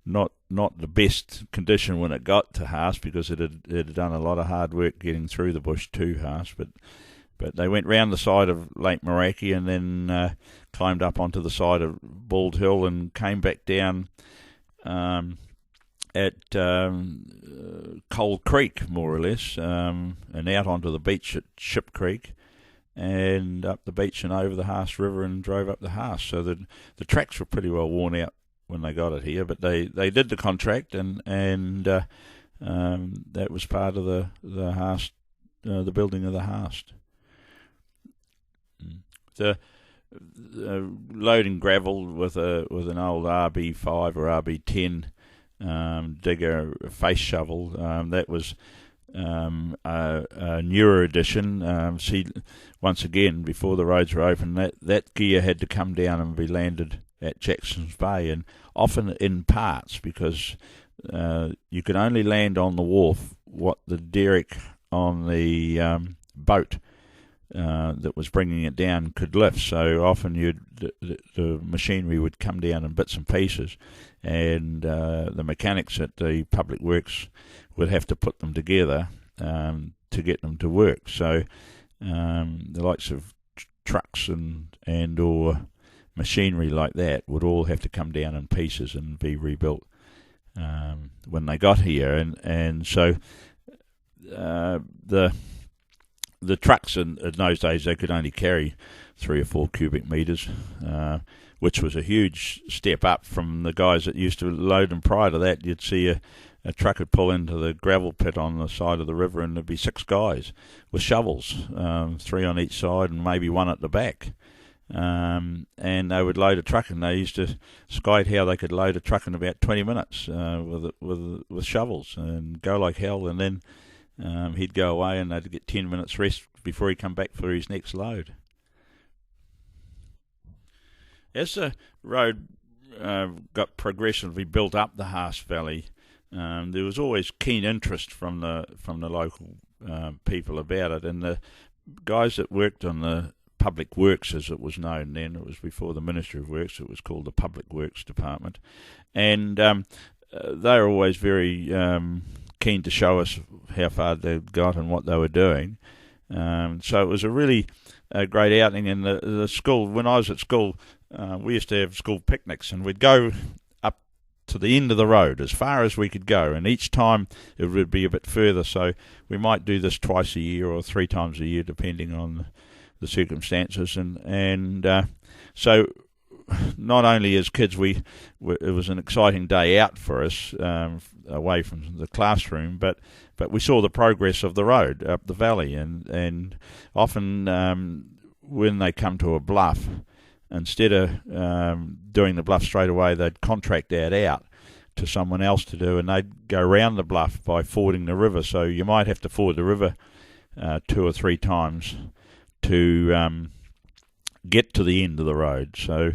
not the best condition when it got to Haast, because it had done a lot of hard work getting through the bush to Haast, but they went round the side of Lake Meraki and then climbed up onto the side of Bald Hill and came back down at Coal Creek, more or less, and out onto the beach at Ship Creek, and up the beach and over the Haast River and drove up the Haast. So the tracks were pretty well worn out when they got it here, but they did the contract, and that was part of the Haast, the building of the Haast. The loading gravel with an old RB5 or RB10 digger face shovel, that was a newer edition. See, once again, before the roads were open, that gear had to come down and be landed at Jackson's Bay, and often in parts, because you could only land on the wharf what the derrick on the boat that was bringing it down could lift. So often the machinery would come down in bits and pieces, and the mechanics at the public works would have to put them together to get them to work. So the likes of trucks and or machinery like that would all have to come down in pieces and be rebuilt when they got here, and so the trucks in those days, they could only carry 3 or 4 cubic metres, which was a huge step up from the guys that used to load them prior to that. You'd see a truck would pull into the gravel pit on the side of the river, and there'd be 6 guys with shovels, 3 on each side and maybe 1 at the back. And they would load a truck, and they used to skate how they could load a truck in about 20 minutes with shovels and go like hell, and then he'd go away and they'd get 10 minutes rest before he'd come back for his next load. As the road got progressively built up the Haast Valley, there was always keen interest from the local people about it, and the guys that worked on the Public Works, as it was known then, it was before the Ministry of Works, it was called the Public Works Department, and they were always very keen to show us how far they'd got and what they were doing. So it was a really great outing. In the school, when I was at school, we used to have school picnics, and we'd go up to the end of the road as far as we could go, and each time it would be a bit further, so we might do this twice a year or 3 times a year depending on the circumstances, and so not only as kids it was an exciting day out for us, away from the classroom, but we saw the progress of the road up the valley, and often when they come to a bluff, instead of doing the bluff straight away, they'd contract that out to someone else to do, and they'd go round the bluff by fording the river. So you might have to ford the river 2 or 3 times to get to the end of the road. So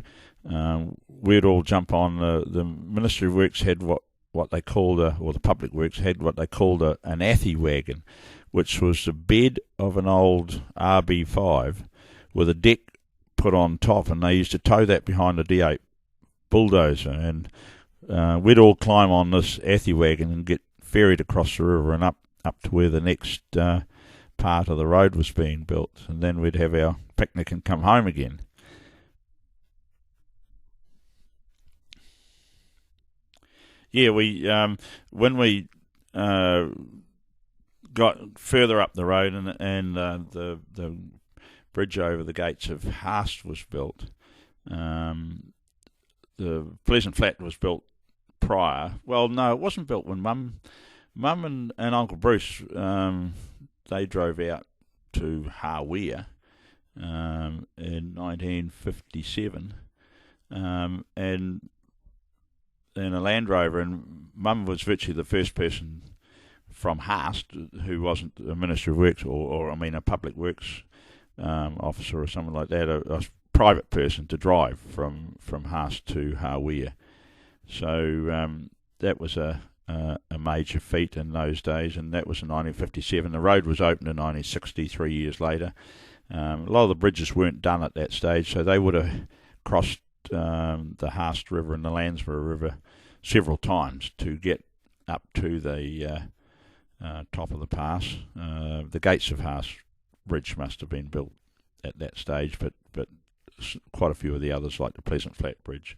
we'd all jump on. The Ministry of Works had what they called or the Public Works had what they called an athy wagon, which was the bed of an old RB5 with a deck put on top, and they used to tow that behind a D8 bulldozer, and we'd all climb on this athy wagon and get ferried across the river and up to where the next part of the road was being built, and then we'd have our picnic and come home again. Yeah, when we got further up the road and the bridge over the gates of Haast was built, the Pleasant Flat was built prior. Well, no, it wasn't built when Mum and Uncle Bruce they drove out to Haast in 1957, and in a Land Rover, and Mum was virtually the first person from Haast who wasn't a Minister of Works or a Public Works officer or something like that, a private person to drive from Haast to Haast. So that was a major feat in those days, and that was in 1957. The road was opened in 1960, 3 years later. A lot of the bridges weren't done at that stage, so they would have crossed the Haast River and the Landsborough River several times to get up to the top of the pass. The gates of Haast Bridge must have been built at that stage, but quite a few of the others, like the Pleasant Flat Bridge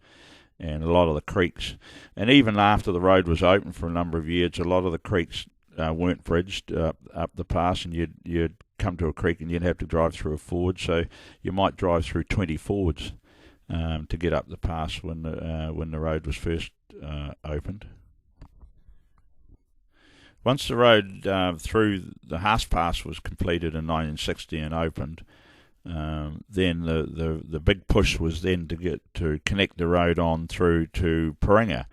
and a lot of the creeks. And even after the road was open for a number of years, a lot of the creeks weren't bridged up the pass, and you'd come to a creek and you'd have to drive through a ford, so you might drive through 20 fords to get up the pass when the road was first opened. Once the road through the Haast Pass was completed in 1960 and opened, then the big push was then to connect the road on through to Paringa,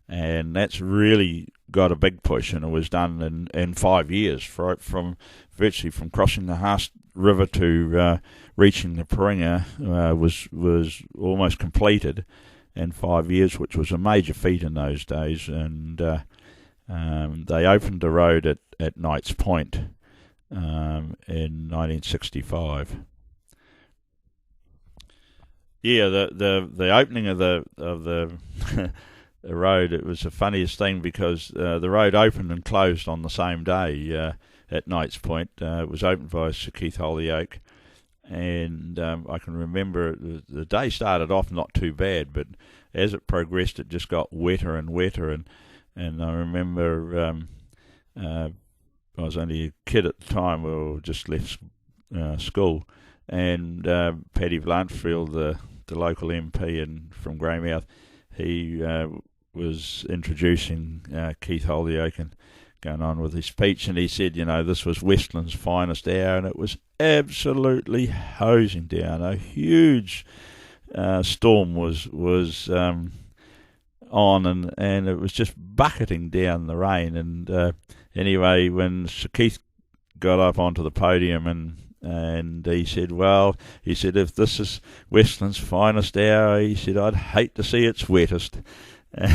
and that's really got a big push, and it was done in 5 years, from virtually from crossing the Haast River to reaching the Paringa was almost completed in 5 years, which was a major feat in those days. And they opened the road at Knights Point in 1965. Yeah, the opening of the the road, it was the funniest thing, because the road opened and closed on the same day at Knights Point. It was opened by Sir Keith Holyoake, and I can remember the day started off not too bad, but as it progressed it just got wetter and wetter, and I remember I was only a kid at the time, or just left school, and Paddy Blanchfield, the local MP from Greymouth, he was introducing Keith Holyoake and going on with his speech, and he said, this was Westland's finest hour, and it was absolutely hosing down. A huge storm was on, and it was just bucketing down the rain. And anyway, when Sir Keith got up onto the podium And he said, if this is Westland's finest hour, he said, I'd hate to see its wettest.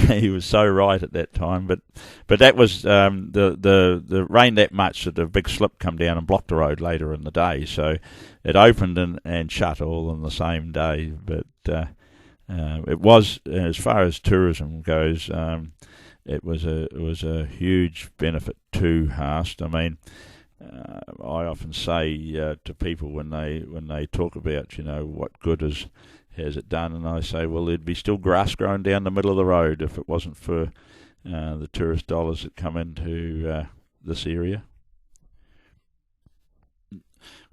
He was so right at that time, but that was the rain that much that a big slip come down and blocked the road later in the day. So it opened and shut all in the same day. But it was, as far as tourism goes, it was a huge benefit to Haast. I mean, I often say to people when they talk about what good has it done, and I say, well, there'd be still grass growing down the middle of the road if it wasn't for the tourist dollars that come into this area.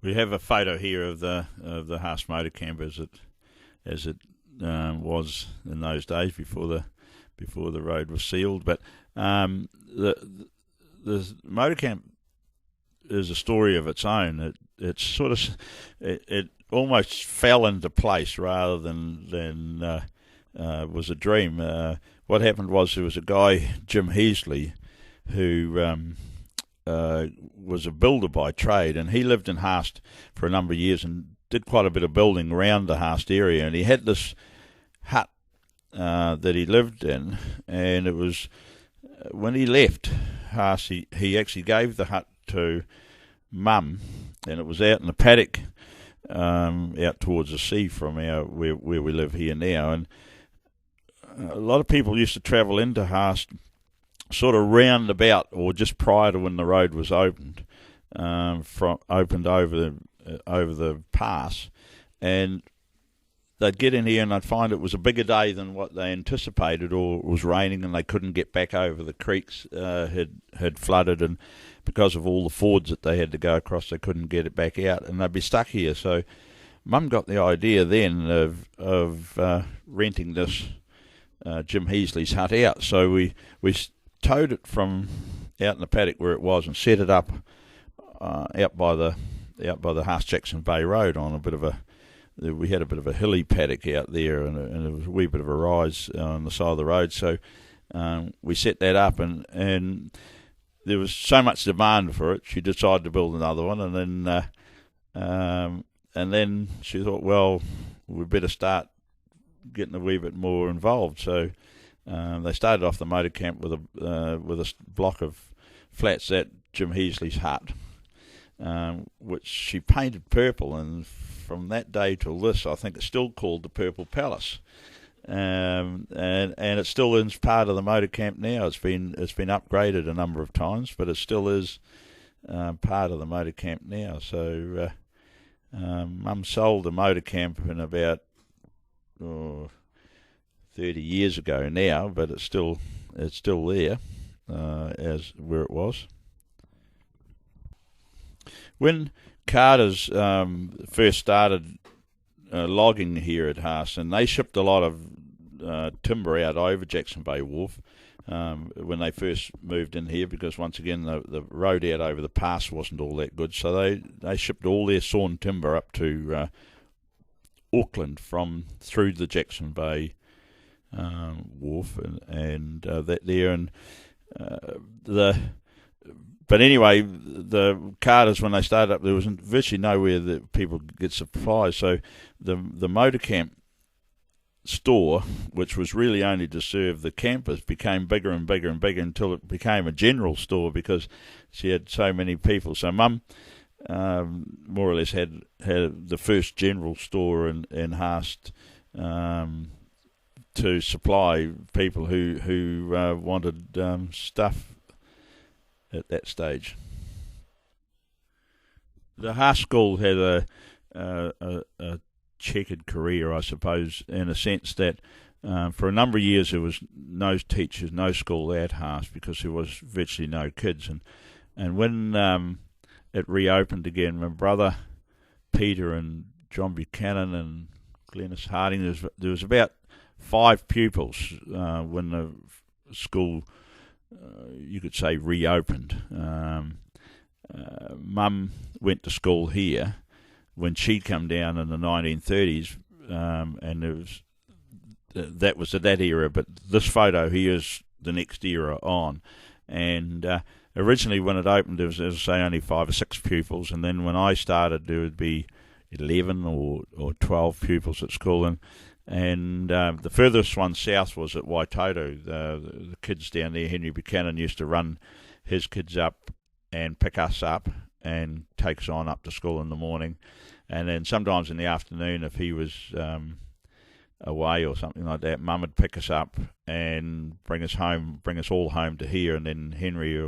We have a photo here of the Haast motor camp as it was in those days before the road was sealed. But the motor camp is a story of its own. It almost fell into place rather than was a dream. What happened was there was a guy, Jim Heasley, who was a builder by trade, and he lived in Haast for a number of years and did quite a bit of building around the Haast area. And he had this hut that he lived in, and it was when he left Haast, he actually gave the hut to Mum, and it was out in the paddock out towards the sea from where we live here now. And a lot of people used to travel into Haast sort of round about or just prior to when the road was opened over the pass, and they'd get in here and they'd find it was a bigger day than what they anticipated, or it was raining and they couldn't get back over. The creeks had flooded, and because of all the fords that they had to go across, they couldn't get it back out, and they'd be stuck here. So Mum got the idea then of renting this Jim Heasley's hut out. So we towed it from out in the paddock where it was and set it up out by the Haast Jackson Bay Road on a bit of we had a bit of a hilly paddock out there, and it was a wee bit of a rise on the side of the road. So we set that up, and there was so much demand for it, she decided to build another one, and then she thought, well, we'd better start getting a wee bit more involved. So they started off the motor camp with a block of flats at Jim Heasley's hut, which she painted purple, and from that day till this, I think it's still called the Purple Palace. And it still is part of the motor camp now. It's been upgraded a number of times, but it still is part of the motor camp now. So Mum sold the motor camp in about 30 years ago now, but it's still there as where it was. When Carter's first started logging here at Haast, and they shipped a lot of timber out over Jackson Bay Wharf when they first moved in here, because once again the road out over the pass wasn't all that good, so they shipped all their sawn timber up to Auckland through the Jackson Bay Wharf and that there, and but anyway, the Carters, when they started up, there was virtually nowhere that people could get supplies. So the motor camp store, which was really only to serve the campers, became bigger and bigger and bigger until it became a general store because she had so many people. So Mum more or less had the first general store in Haast to supply people who wanted stuff at that stage. The Haast School had a checkered career, I suppose, in a sense that for a number of years there was no teachers, no school at Haast because there was virtually no kids. And when it reopened again, my brother Peter and John Buchanan and Glennis Harding, there was about 5 pupils when the school you could say reopened. Mum went to school here when she come down in the 1930s, and that was at that era. But this photo here is the next era on, and originally when it opened, there was, as I say, only 5 or 6 pupils, and then when I started, there would be 11 or 12 pupils at school, and the furthest one south was at Waitoto. The kids down there, Henry Buchanan used to run his kids up and pick us up and take us on up to school in the morning, and then sometimes in the afternoon, if he was away or something like that, Mum would pick us up and bring us all home to here, and then Henry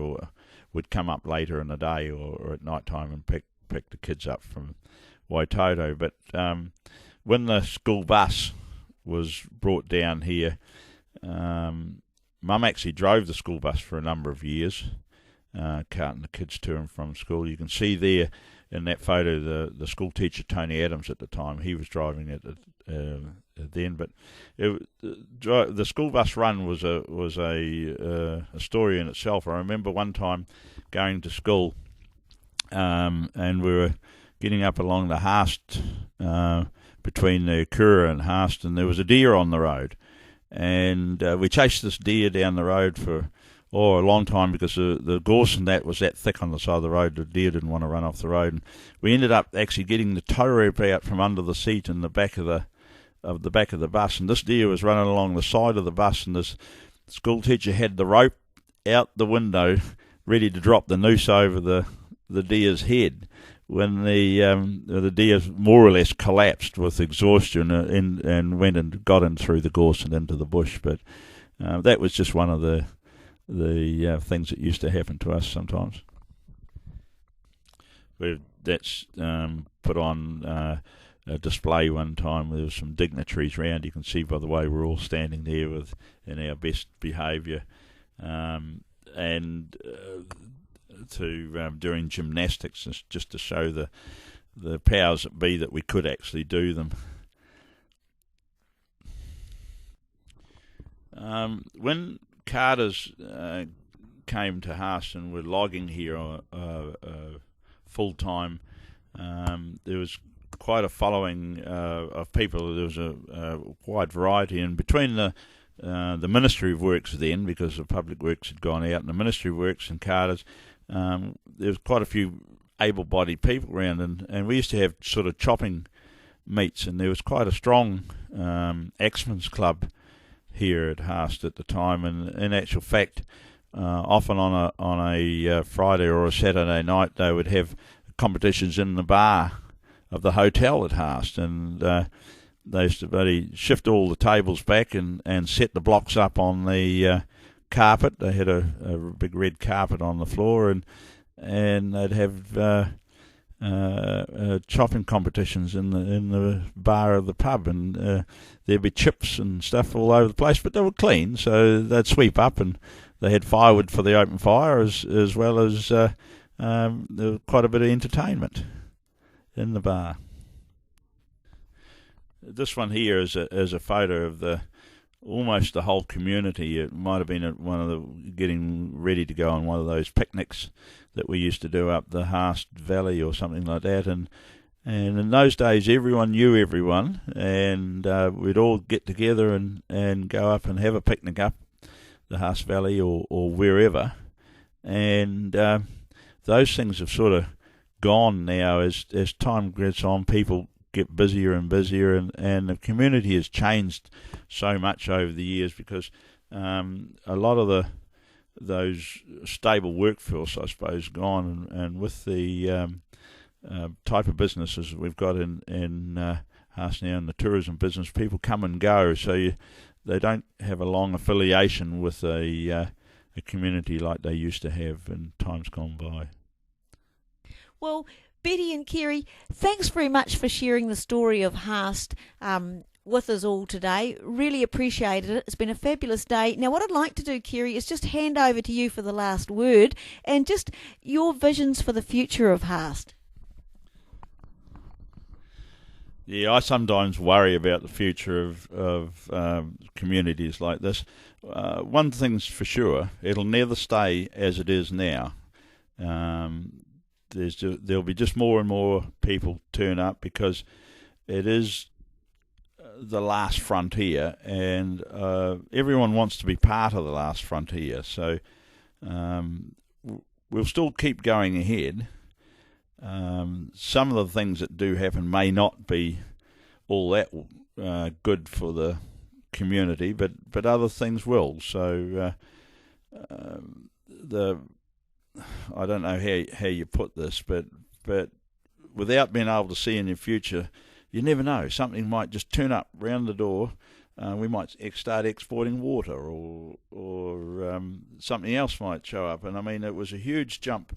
would come up later in the day or at night time and pick the kids up from Waitoto. But when the school bus was brought down here, Mum actually drove the school bus for a number of years, carting the kids to and from school. You can see there in that photo the school teacher Tony Adams at the time. He was driving it then, but the school bus run was a story in itself. I remember one time going to school, and we were getting up along the Haast, between the Kerry and Haast, and there was a deer on the road, and we chased this deer down the road for a long time because the gorse and that was that thick on the side of the road. The deer didn't want to run off the road, and we ended up actually getting the tow rope out from under the seat in the back of the bus, and this deer was running along the side of the bus, and this school teacher had the rope out the window ready to drop the noose over the deer's head when the deer more or less collapsed with exhaustion and went and got in through the gorse and into the bush. But that was just one of the things that used to happen to us sometimes. That's put on a display one time. There was some dignitaries round. You can see by the way we're all standing there in our best behaviour, and doing gymnastics just to show the powers that be that we could actually do them. When Carters came to Haast and were logging here full time, there was quite a following of people. There was a wide variety, and between the Ministry of Works then, because the Public Works had gone out, and the Ministry of Works and Carters, there was quite a few able-bodied people around, and we used to have sort of chopping meets, and there was quite a strong axemen's club here at Haast at the time, and in actual fact, often on a Friday or a Saturday night, they would have competitions in the bar of the hotel at Haast, and they used to shift all the tables back and set the blocks up on the carpet. They had a big red carpet on the floor, and they'd have chopping competitions in the bar of the pub, and there'd be chips and stuff all over the place, but they were clean, so they'd sweep up, and they had firewood for the open fire as well as there was quite a bit of entertainment in the bar. This one here is a photo of almost the whole community. It might have been at one of the getting ready to go on one of those picnics that we used to do up the Haast Valley or something like that, and in those days everyone knew everyone, and we'd all get together and go up and have a picnic up the Haast Valley or wherever, and those things have sort of gone now as time goes on. People get busier and busier, and the community has changed so much over the years because a lot of those stable workforce, I suppose, gone, and with the type of businesses we've got in Haast now, in the tourism business, people come and go, so they don't have a long affiliation with a community like they used to have in times gone by. Well, Betty and Kerry, thanks very much for sharing the story of Haast with us all today. Really appreciated it. It's been a fabulous day. Now, what I'd like to do, Kerry, is just hand over to you for the last word and just your visions for the future of Haast. Yeah, I sometimes worry about the future of communities like this. One thing's for sure, it'll never stay as it is now. There'll be just more and more people turn up because it is the last frontier, and everyone wants to be part of the last frontier. So we'll still keep going ahead. Some of the things that do happen may not be all that good for the community, but other things will. So I don't know how you put this, but without being able to see in your future, you never know. Something might just turn up round the door. We might start exporting water, or something else might show up. And I mean, it was a huge jump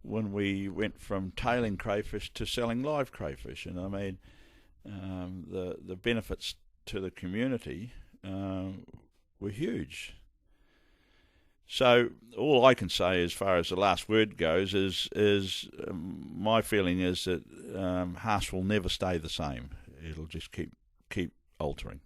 when we went from tailing crayfish to selling live crayfish. And I mean, the benefits to the community were huge. So all I can say, as far as the last word goes, is my feeling is that Haast will never stay the same. It'll just keep altering.